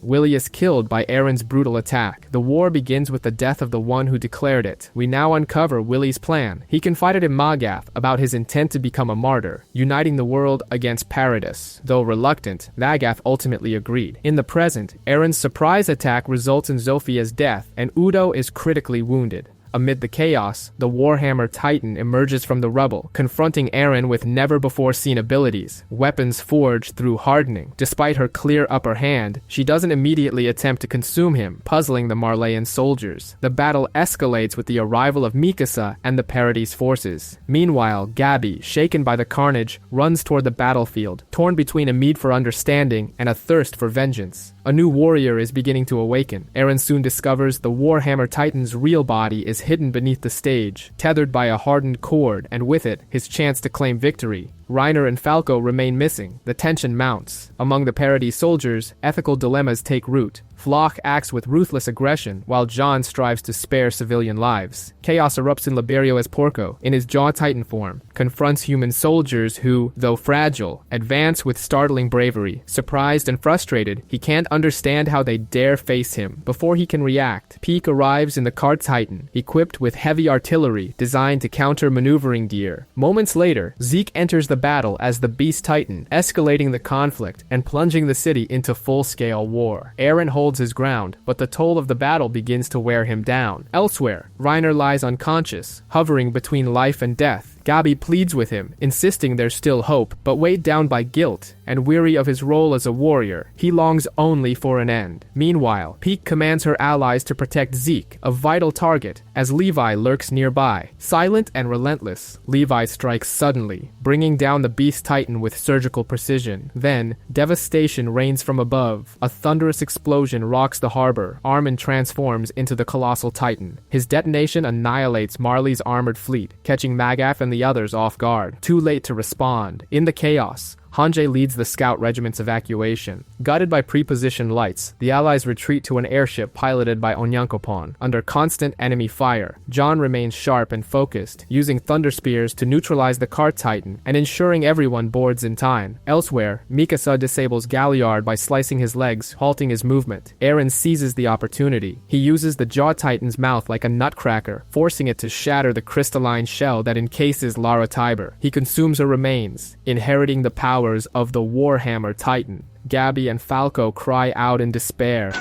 Willy is killed by Eren's brutal attack. The war begins with the death of the one who declared it. We now uncover Willy's plan. He confided in Magath about his intent to become a martyr, uniting the world against Paradis. Though reluctant, Magath ultimately agreed. In the present, Eren's surprise attack results in Zophia's death, and Udo is critically wounded. Amid the chaos, the Warhammer Titan emerges from the rubble, confronting Eren with never-before-seen abilities, weapons forged through hardening. Despite her clear upper hand, she doesn't immediately attempt to consume him, puzzling the Marleyan soldiers. The battle escalates with the arrival of Mikasa and the Paradis forces. Meanwhile, Gabi, shaken by the carnage, runs toward the battlefield, torn between a need for understanding and a thirst for vengeance. A new warrior is beginning to awaken. Eren soon discovers the Warhammer Titan's real body is hidden beneath the stage, tethered by a hardened cord, and with it, his chance to claim victory. Reiner and Falco remain missing. The tension mounts. Among the parody soldiers, ethical dilemmas take root. Floch acts with ruthless aggression, while John strives to spare civilian lives. Chaos erupts in Liberio as Porco, in his Jaw Titan form, confronts human soldiers who, though fragile, advance with startling bravery. Surprised and frustrated, he can't understand how they dare face him. Before he can react, Peak arrives in the Cart Titan, equipped with heavy artillery designed to counter maneuvering gear. Moments later, Zeke enters the battle as the Beast Titan, escalating the conflict and plunging the city into full-scale war. Eren holds his ground, but the toll of the battle begins to wear him down. Elsewhere, Reiner lies unconscious, hovering between life and death. Gabi pleads with him, insisting there's still hope, but weighed down by guilt and weary of his role as a warrior, he longs only for an end. Meanwhile, Peak commands her allies to protect Zeke, a vital target, as Levi lurks nearby. Silent and relentless, Levi strikes suddenly, bringing down the Beast Titan with surgical precision. Then, devastation reigns from above. A thunderous explosion rocks the harbor. Armin transforms into the Colossal Titan. His detonation annihilates Marley's armored fleet, catching Magaf and the others off guard. Too late to respond. In the chaos, Hanji leads the scout regiment's evacuation. Guided by pre-positioned lights, the Allies retreat to an airship piloted by Onyankopon. Under constant enemy fire, John remains sharp and focused, using thunder spears to neutralize the Cart Titan and ensuring everyone boards in time. Elsewhere, Mikasa disables Galliard by slicing his legs, halting his movement. Eren seizes the opportunity. He uses the Jaw Titan's mouth like a nutcracker, forcing it to shatter the crystalline shell that encases Lara Tiber. He consumes her remains, inheriting the power of the Warhammer Titan. Gabi and Falco cry out in despair,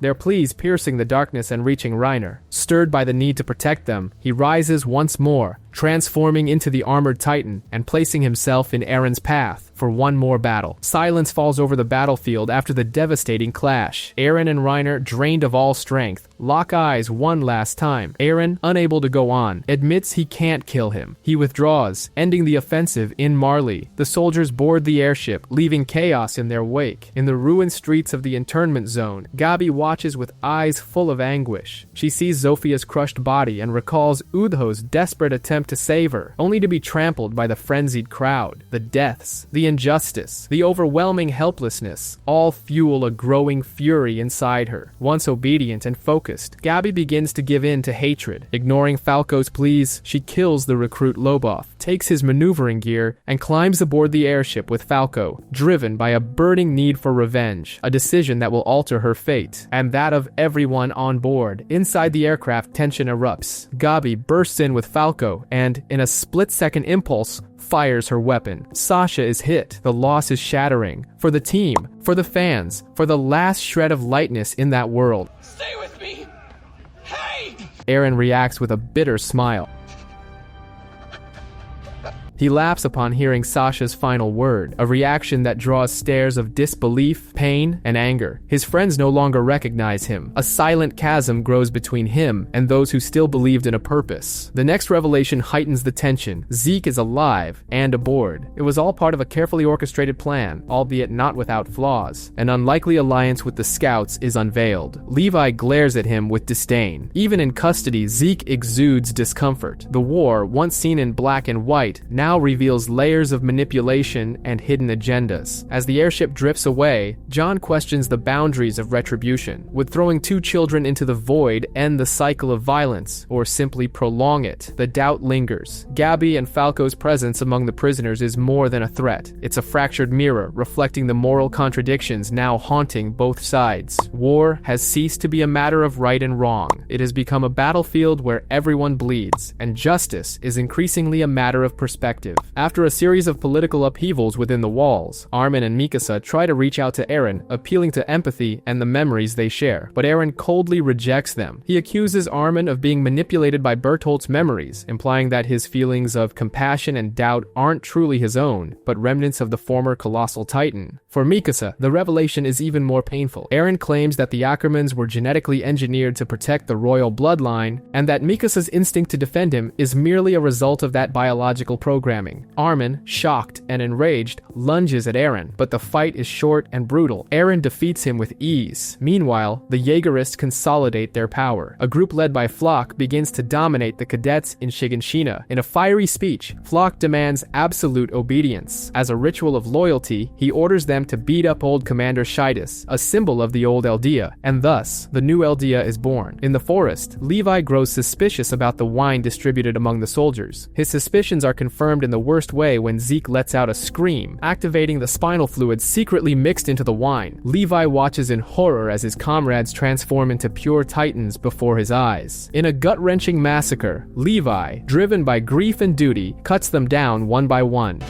their pleas piercing the darkness and reaching Reiner. Stirred by the need to protect them, he rises once more, transforming into the armored Titan and placing himself in Eren's path for one more battle. Silence falls over the battlefield after the devastating clash. Eren and Reiner, drained of all strength, lock eyes one last time. Eren, unable to go on, admits he can't kill him. He withdraws, ending the offensive in Marley. The soldiers board the airship, leaving chaos in their wake. In the ruined streets of the internment zone, Gabi watches with eyes full of anguish. She sees Zophia's crushed body and recalls Udho's desperate attempt to save her, only to be trampled by the frenzied crowd. The deaths, the injustice, the overwhelming helplessness, all fuel a growing fury inside her. Once obedient and focused, Gabi begins to give in to hatred. Ignoring Falco's pleas, she kills the recruit Lobov, takes his maneuvering gear, and climbs aboard the airship with Falco, driven by a burning need for revenge, a decision that will alter her fate, and that of everyone on board. Inside the aircraft, tension erupts. Gabi bursts in with Falco, and, in a split-second impulse, fires her weapon. Sasha is hit. The loss is shattering. For the team, for the fans, for the last shred of lightness in that world. Stay with me! Hey! Eren reacts with a bitter smile. He laughs upon hearing Sasha's final word, a reaction that draws stares of disbelief, pain, and anger. His friends no longer recognize him. A silent chasm grows between him and those who still believed in a purpose. The next revelation heightens the tension. Zeke is alive and aboard. It was all part of a carefully orchestrated plan, albeit not without flaws. An unlikely alliance with the Scouts is unveiled. Levi glares at him with disdain. Even in custody, Zeke exudes discomfort. The war, once seen in black and white, now reveals layers of manipulation and hidden agendas. As the airship drifts away, John questions the boundaries of retribution. Would throwing 2 children into the void end the cycle of violence, or simply prolong it? The doubt lingers. Gabi and Falco's presence among the prisoners is more than a threat. It's a fractured mirror, reflecting the moral contradictions now haunting both sides. War has ceased to be a matter of right and wrong. It has become a battlefield where everyone bleeds, and justice is increasingly a matter of perspective. After a series of political upheavals within the walls, Armin and Mikasa try to reach out to Eren, appealing to empathy and the memories they share, but Eren coldly rejects them. He accuses Armin of being manipulated by Bertolt's memories, implying that his feelings of compassion and doubt aren't truly his own, but remnants of the former Colossal Titan. For Mikasa, the revelation is even more painful. Eren claims that the Ackermans were genetically engineered to protect the royal bloodline, and that Mikasa's instinct to defend him is merely a result of that biological programming. Armin, shocked and enraged, lunges at Eren, but the fight is short and brutal. brutal. Eren defeats him with ease. Meanwhile, the Jaegerists consolidate their power. A group led by Floch begins to dominate the cadets in Shiganshina. In a fiery speech, Floch demands absolute obedience. As a ritual of loyalty, he orders them to beat up old Commander Shidas, a symbol of the old Eldia, and thus, the new Eldia is born. In the forest, Levi grows suspicious about the wine distributed among the soldiers. His suspicions are confirmed in the worst way when Zeke lets out a scream, activating the spinal fluid secretly mixed into the wine. Levi watches in horror as his comrades transform into pure titans before his eyes. In a gut-wrenching massacre, Levi, driven by grief and duty, cuts them down one by one.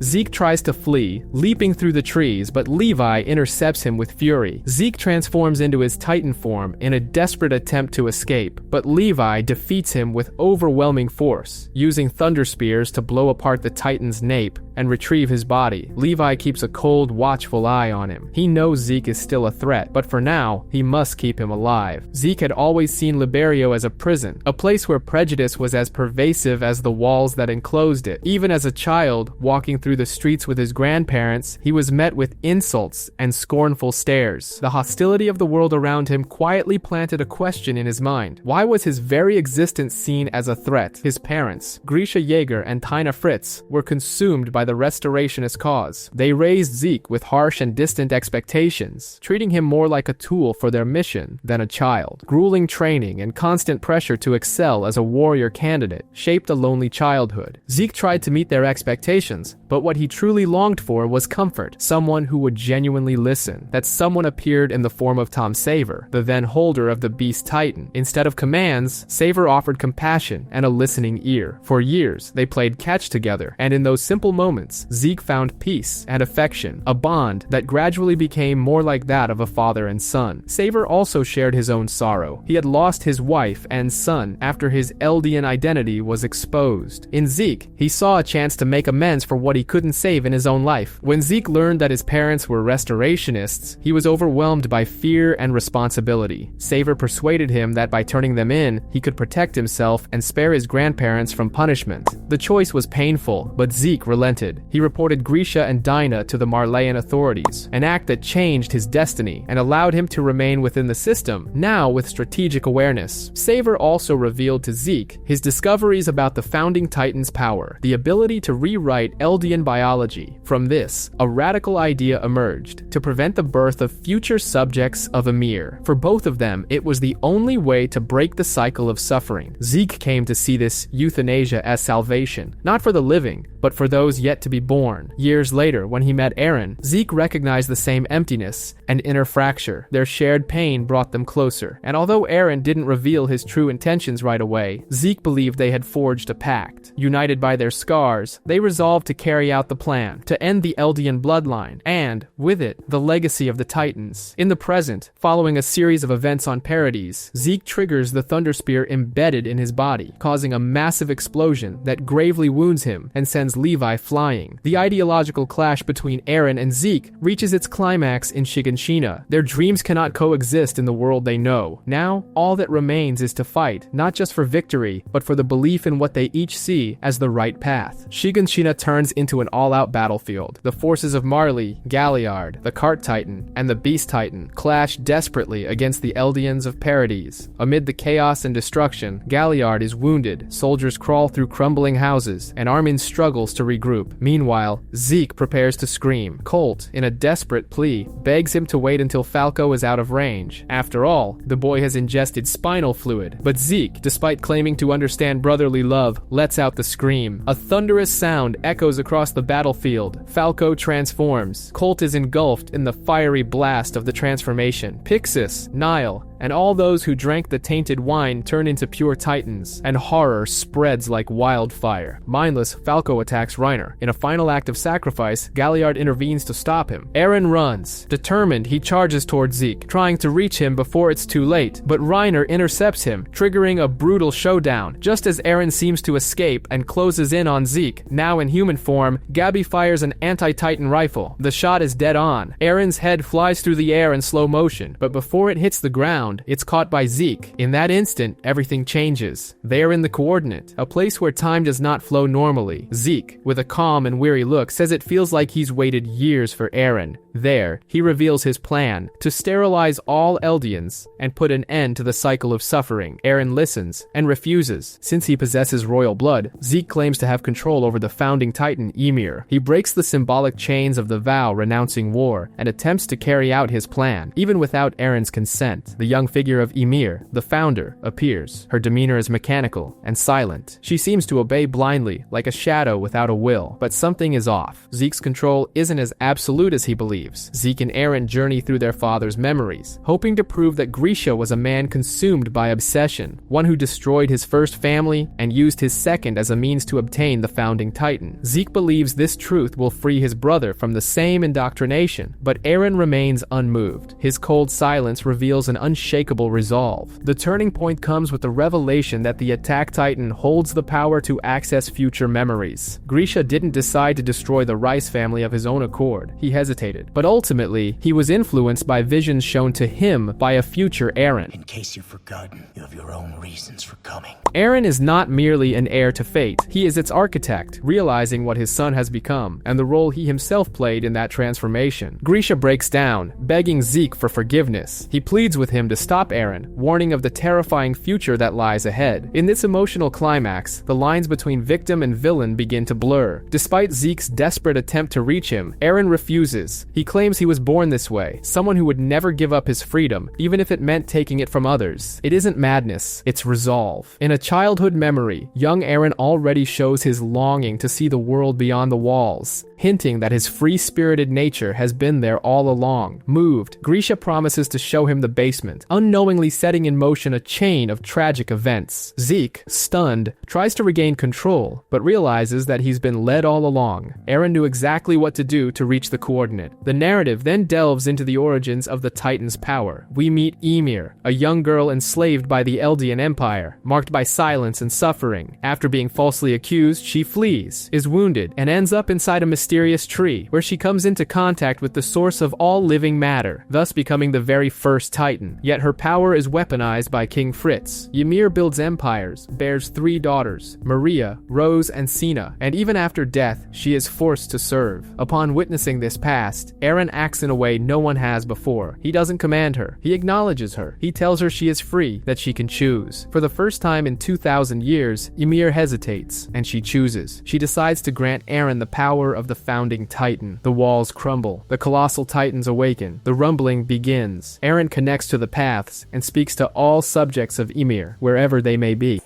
Zeke tries to flee, leaping through the trees, but Levi intercepts him with fury. Zeke transforms into his Titan form in a desperate attempt to escape, but Levi defeats him with overwhelming force, using thunder spears to blow apart the Titan's nape and retrieve his body. Levi keeps a cold, watchful eye on him. He knows Zeke is still a threat, but for now, he must keep him alive. Zeke had always seen Liberio as a prison, a place where prejudice was as pervasive as the walls that enclosed it. Even as a child, walking through the streets with his grandparents, he was met with insults and scornful stares. The hostility of the world around him quietly planted a question in his mind. Why was his very existence seen as a threat? His parents, Grisha Jaeger and Tina Fritz, were consumed by the restorationist cause. They raised Zeke with harsh and distant expectations, treating him more like a tool for their mission than a child. Grueling training and constant pressure to excel as a warrior candidate shaped a lonely childhood. Zeke tried to meet their expectations, but what he truly longed for was comfort, someone who would genuinely listen. That someone appeared in the form of Tom Saver, the then holder of the Beast Titan. Instead of commands, Saver offered compassion and a listening ear. For years, they played catch together, and in those simple moments, Zeke found peace and affection, a bond that gradually became more like that of a father and son. Saver also shared his own sorrow. He had lost his wife and son after his Eldian identity was exposed. In Zeke, he saw a chance to make amends for what he couldn't save in his own life. When Zeke learned that his parents were restorationists, he was overwhelmed by fear and responsibility. Saver persuaded him that by turning them in, he could protect himself and spare his grandparents from punishment. The choice was painful, but Zeke relented. He reported Grisha and Dinah to the Marleyan authorities, an act that changed his destiny and allowed him to remain within the system, now with strategic awareness. Saver also revealed to Zeke his discoveries about the founding Titan's power, the ability to rewrite Eldian biology. From this, a radical idea emerged, to prevent the birth of future subjects of Ymir. For both of them, it was the only way to break the cycle of suffering. Zeke came to see this euthanasia as salvation, not for the living, but for those yet to be born. Years later, when he met Eren, Zeke recognized the same emptiness and inner fracture. Their shared pain brought them closer, and although Eren didn't reveal his true intentions right away, Zeke believed they had forged a pact. United by their scars, they resolved to carry out the plan, to end the Eldian bloodline, and, with it, the legacy of the Titans. In the present, following a series of events on Paradis, Zeke triggers the Thunder Spear embedded in his body, causing a massive explosion that gravely wounds him and sends Levi flying. The ideological clash between Eren and Zeke reaches its climax in Shiganshina. Their dreams cannot coexist in the world they know. Now, all that remains is to fight, not just for victory, but for the belief in what they each see as the right path. Shiganshina turns into an all-out battlefield. The forces of Marley, Galliard, the Cart Titan, and the Beast Titan clash desperately against the Eldians of Paradis. Amid the chaos and destruction, Galliard is wounded, soldiers crawl through crumbling houses, and Armin struggles to regroup. Meanwhile, Zeke prepares to scream. Colt, in a desperate plea, begs him to wait until Falco is out of range. After all, the boy has ingested spinal fluid, but Zeke, despite claiming to understand brotherly love, lets out the scream. A thunderous sound echoes across the battlefield. Falco transforms. Colt is engulfed in the fiery blast of the transformation. Pixis, Nile, and all those who drank the tainted wine turn into pure titans, and horror spreads like wildfire. Mindless, Falco attacks Reiner. In a final act of sacrifice, Galliard intervenes to stop him. Eren runs. Determined, he charges towards Zeke, trying to reach him before it's too late, but Reiner intercepts him, triggering a brutal showdown. Just as Eren seems to escape and closes in on Zeke, now in human form, Gabi fires an anti-Titan rifle. The shot is dead on. Eren's head flies through the air in slow motion, but before it hits the ground, around, it's caught by Zeke. In that instant, everything changes. They are in the coordinate, a place where time does not flow normally. Zeke, with a calm and weary look, says it feels like he's waited years for Eren. There, he reveals his plan, to sterilize all Eldians and put an end to the cycle of suffering. Eren listens and refuses. Since he possesses royal blood, Zeke claims to have control over the founding titan Ymir. He breaks the symbolic chains of the vow renouncing war and attempts to carry out his plan. Even without Eren's consent, the young figure of Ymir, the founder, appears. Her demeanor is mechanical and silent. She seems to obey blindly, like a shadow without a will. But something is off. Zeke's control isn't as absolute as he believes. Zeke and Eren journey through their father's memories, hoping to prove that Grisha was a man consumed by obsession, one who destroyed his first family and used his second as a means to obtain the founding titan. Zeke believes this truth will free his brother from the same indoctrination, but Eren remains unmoved. His cold silence reveals an unshakable resolve. The turning point comes with the revelation that the attack titan holds the power to access future memories. Grisha didn't decide to destroy the Rice family of his own accord. He hesitated, but ultimately, he was influenced by visions shown to him by a future Eren. In case you've forgotten, you have your own reasons for coming. Eren is not merely an heir to fate. He is its architect, realizing what his son has become, and the role he himself played in that transformation. Grisha breaks down, begging Zeke for forgiveness. He pleads with him to stop Eren, warning of the terrifying future that lies ahead. In this emotional climax, the lines between victim and villain begin to blur. Despite Zeke's desperate attempt to reach him, Eren refuses. He claims he was born this way, someone who would never give up his freedom, even if it meant taking it from others. It isn't madness, it's resolve. In a childhood memory, young Eren already shows his longing to see the world beyond the walls, hinting that his free-spirited nature has been there all along. Moved, Grisha promises to show him the basement, unknowingly setting in motion a chain of tragic events. Zeke, stunned, tries to regain control, but realizes that he's been led all along. Eren knew exactly what to do to reach the coordinate. The narrative then delves into the origins of the Titan's power. We meet Ymir, a young girl enslaved by the Eldian Empire, marked by silence and suffering. After being falsely accused, she flees, is wounded, and ends up inside a mysterious tree, where she comes into contact with the source of all living matter, thus becoming the very first Titan. Yet her power is weaponized by King Fritz. Ymir builds empires, bears 3 daughters, Maria, Rose, and Sina, and even after death, she is forced to serve. Upon witnessing this past, Eren acts in a way no one has before. He doesn't command her. He acknowledges her. He tells her she is free, that she can choose. For the first time in 2,000 years, Ymir hesitates, and she chooses. She decides to grant Eren the power of the founding titan. The walls crumble. The colossal titans awaken. The rumbling begins. Eren connects to the paths and speaks to all subjects of Ymir, wherever they may be.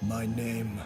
My name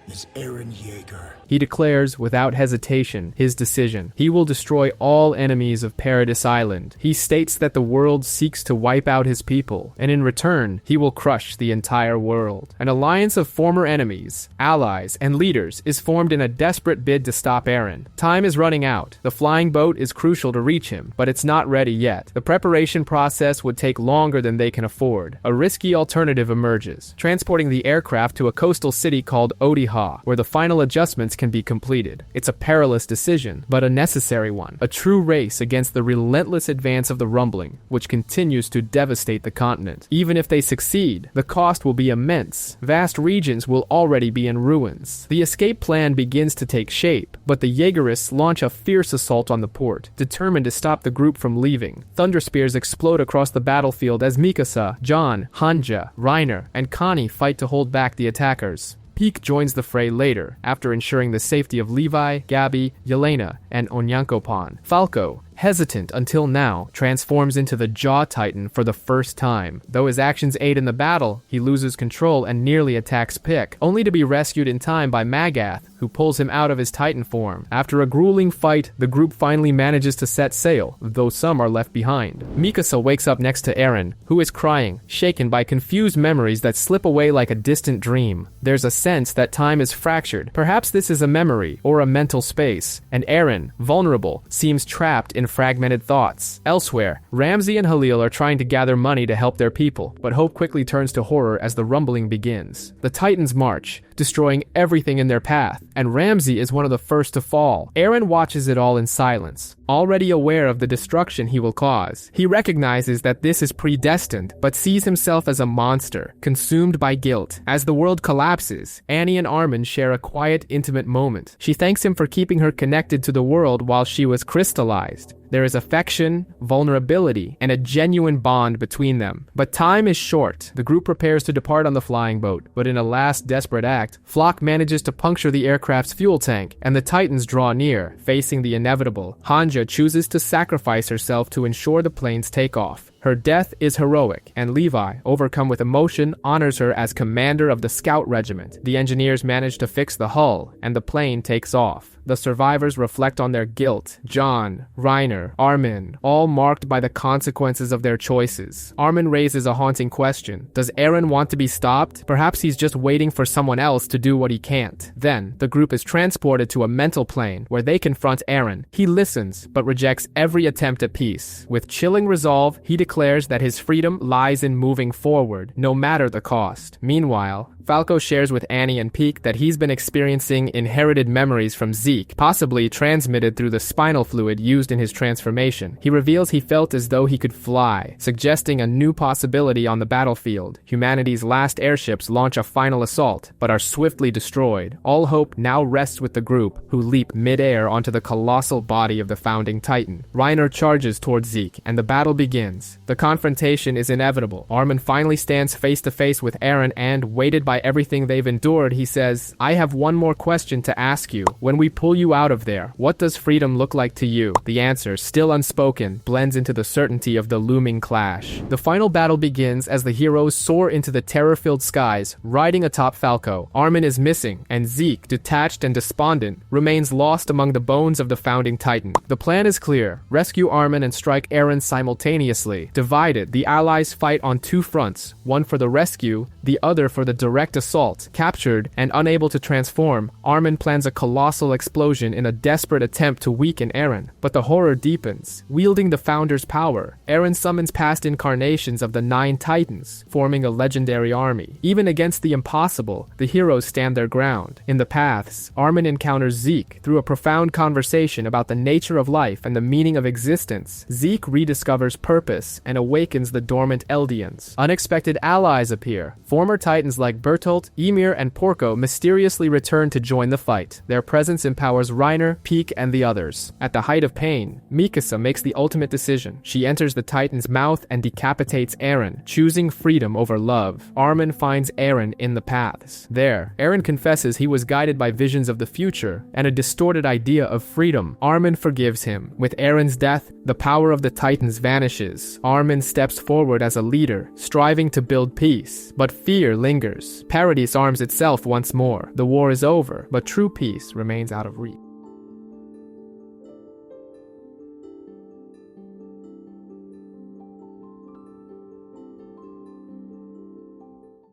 is Eren Yeager. He declares without hesitation his decision. He will destroy all enemies of Paradise Island. He states that the world seeks to wipe out his people, and in return, he will crush the entire world. An alliance of former enemies, allies, and leaders is formed in a desperate bid to stop Eren. Time is running out. The flying boat is crucial to reach him, but it's not ready yet. The preparation process would take longer than they can afford. A risky alternative emerges, transporting the aircraft to a coastal city called Odiha, where the final adjustments can be completed. It's a perilous decision, but a necessary one. A true race against the relentless advance of the rumbling, which continues to devastate the continent. Even if they succeed, the cost will be immense. Vast regions will already be in ruins. The escape plan begins to take shape, but the Jaegerists launch a fierce assault on the port, determined to stop the group from leaving. Thunder spears explode across the battlefield as Mikasa, John, Hanja, Reiner, and Connie fight to hold back the attackers. Peak joins the fray later, after ensuring the safety of Levi, Gabi, Yelena, and Onyankopan. Falco, hesitant until now, transforms into the Jaw Titan for the first time. Though his actions aid in the battle, he loses control and nearly attacks Pick, only to be rescued in time by Magath, who pulls him out of his Titan form. After a grueling fight, the group finally manages to set sail, though some are left behind. Mikasa wakes up next to Eren, who is crying, shaken by confused memories that slip away like a distant dream. There's a sense that time is fractured. Perhaps this is a memory, or a mental space, and Eren, vulnerable, seems trapped in fragmented thoughts. Elsewhere, Ramsey and Halil are trying to gather money to help their people, but hope quickly turns to horror as the rumbling begins. The Titans march, destroying everything in their path, and Ramsey is one of the first to fall. Eren watches it all in silence, already aware of the destruction he will cause. He recognizes that this is predestined, but sees himself as a monster, consumed by guilt. As the world collapses, Annie and Armin share a quiet, intimate moment. She thanks him for keeping her connected to the world while she was crystallized. There is affection, vulnerability, and a genuine bond between them. But time is short. The group prepares to depart on the flying boat, but in a last desperate act, Flock manages to puncture the aircraft's fuel tank, and the Titans draw near, facing the inevitable. Hanja chooses to sacrifice herself to ensure the plane's takeoff. Her death is heroic, and Levi, overcome with emotion, honors her as commander of the Scout Regiment. The engineers manage to fix the hull, and the plane takes off. The survivors reflect on their guilt. John, Reiner, Armin, all marked by the consequences of their choices. Armin raises a haunting question. Does Eren want to be stopped? Perhaps he's just waiting for someone else to do what he can't. Then, the group is transported to a mental plane where they confront Eren. He listens, but rejects every attempt at peace. With chilling resolve, he declares that his freedom lies in moving forward, no matter the cost. Meanwhile, Falco shares with Annie and Peak that he's been experiencing inherited memories from Zeke, possibly transmitted through the spinal fluid used in his transformation. He reveals he felt as though he could fly, suggesting a new possibility on the battlefield. Humanity's last airships launch a final assault, but are swiftly destroyed. All hope now rests with the group, who leap mid-air onto the colossal body of the founding Titan. Reiner charges towards Zeke, and the battle begins. The confrontation is inevitable. Armin finally stands face-to-face with Eren and, weighted by everything they've endured, he says, "I have one more question to ask you. When we pull you out of there, what does freedom look like to you?" The answer, still unspoken, blends into the certainty of the looming clash. The final battle begins as the heroes soar into the terror-filled skies, riding atop Falco. Armin is missing, and Zeke, detached and despondent, remains lost among the bones of the founding Titan. The plan is clear. Rescue Armin and strike Eren simultaneously. Divided, the allies fight on two fronts, one for the rescue, the other for the direct assault. Captured and unable to transform, Armin plans a colossal explosion in a desperate attempt to weaken Eren. But the horror deepens. Wielding the Founder's power, Eren summons past incarnations of the 9 Titans, forming a legendary army. Even against the impossible, the heroes stand their ground. In the paths, Armin encounters Zeke. Through a profound conversation about the nature of life and the meaning of existence, Zeke rediscovers purpose and awakens the dormant Eldians. Unexpected allies appear. Former Titans like Bertolt, Ymir, and Porco mysteriously return to join the fight. Their presence empowers Reiner, Peak, and the others. At the height of pain, Mikasa makes the ultimate decision. She enters the Titan's mouth and decapitates Eren, choosing freedom over love. Armin finds Eren in the paths. There, Eren confesses he was guided by visions of the future and a distorted idea of freedom. Armin forgives him. With Eren's death, the power of the Titans vanishes. Armin steps forward as a leader, striving to build peace. But fear lingers. Paradis arms itself once more. The war is over, but true peace remains out of reach.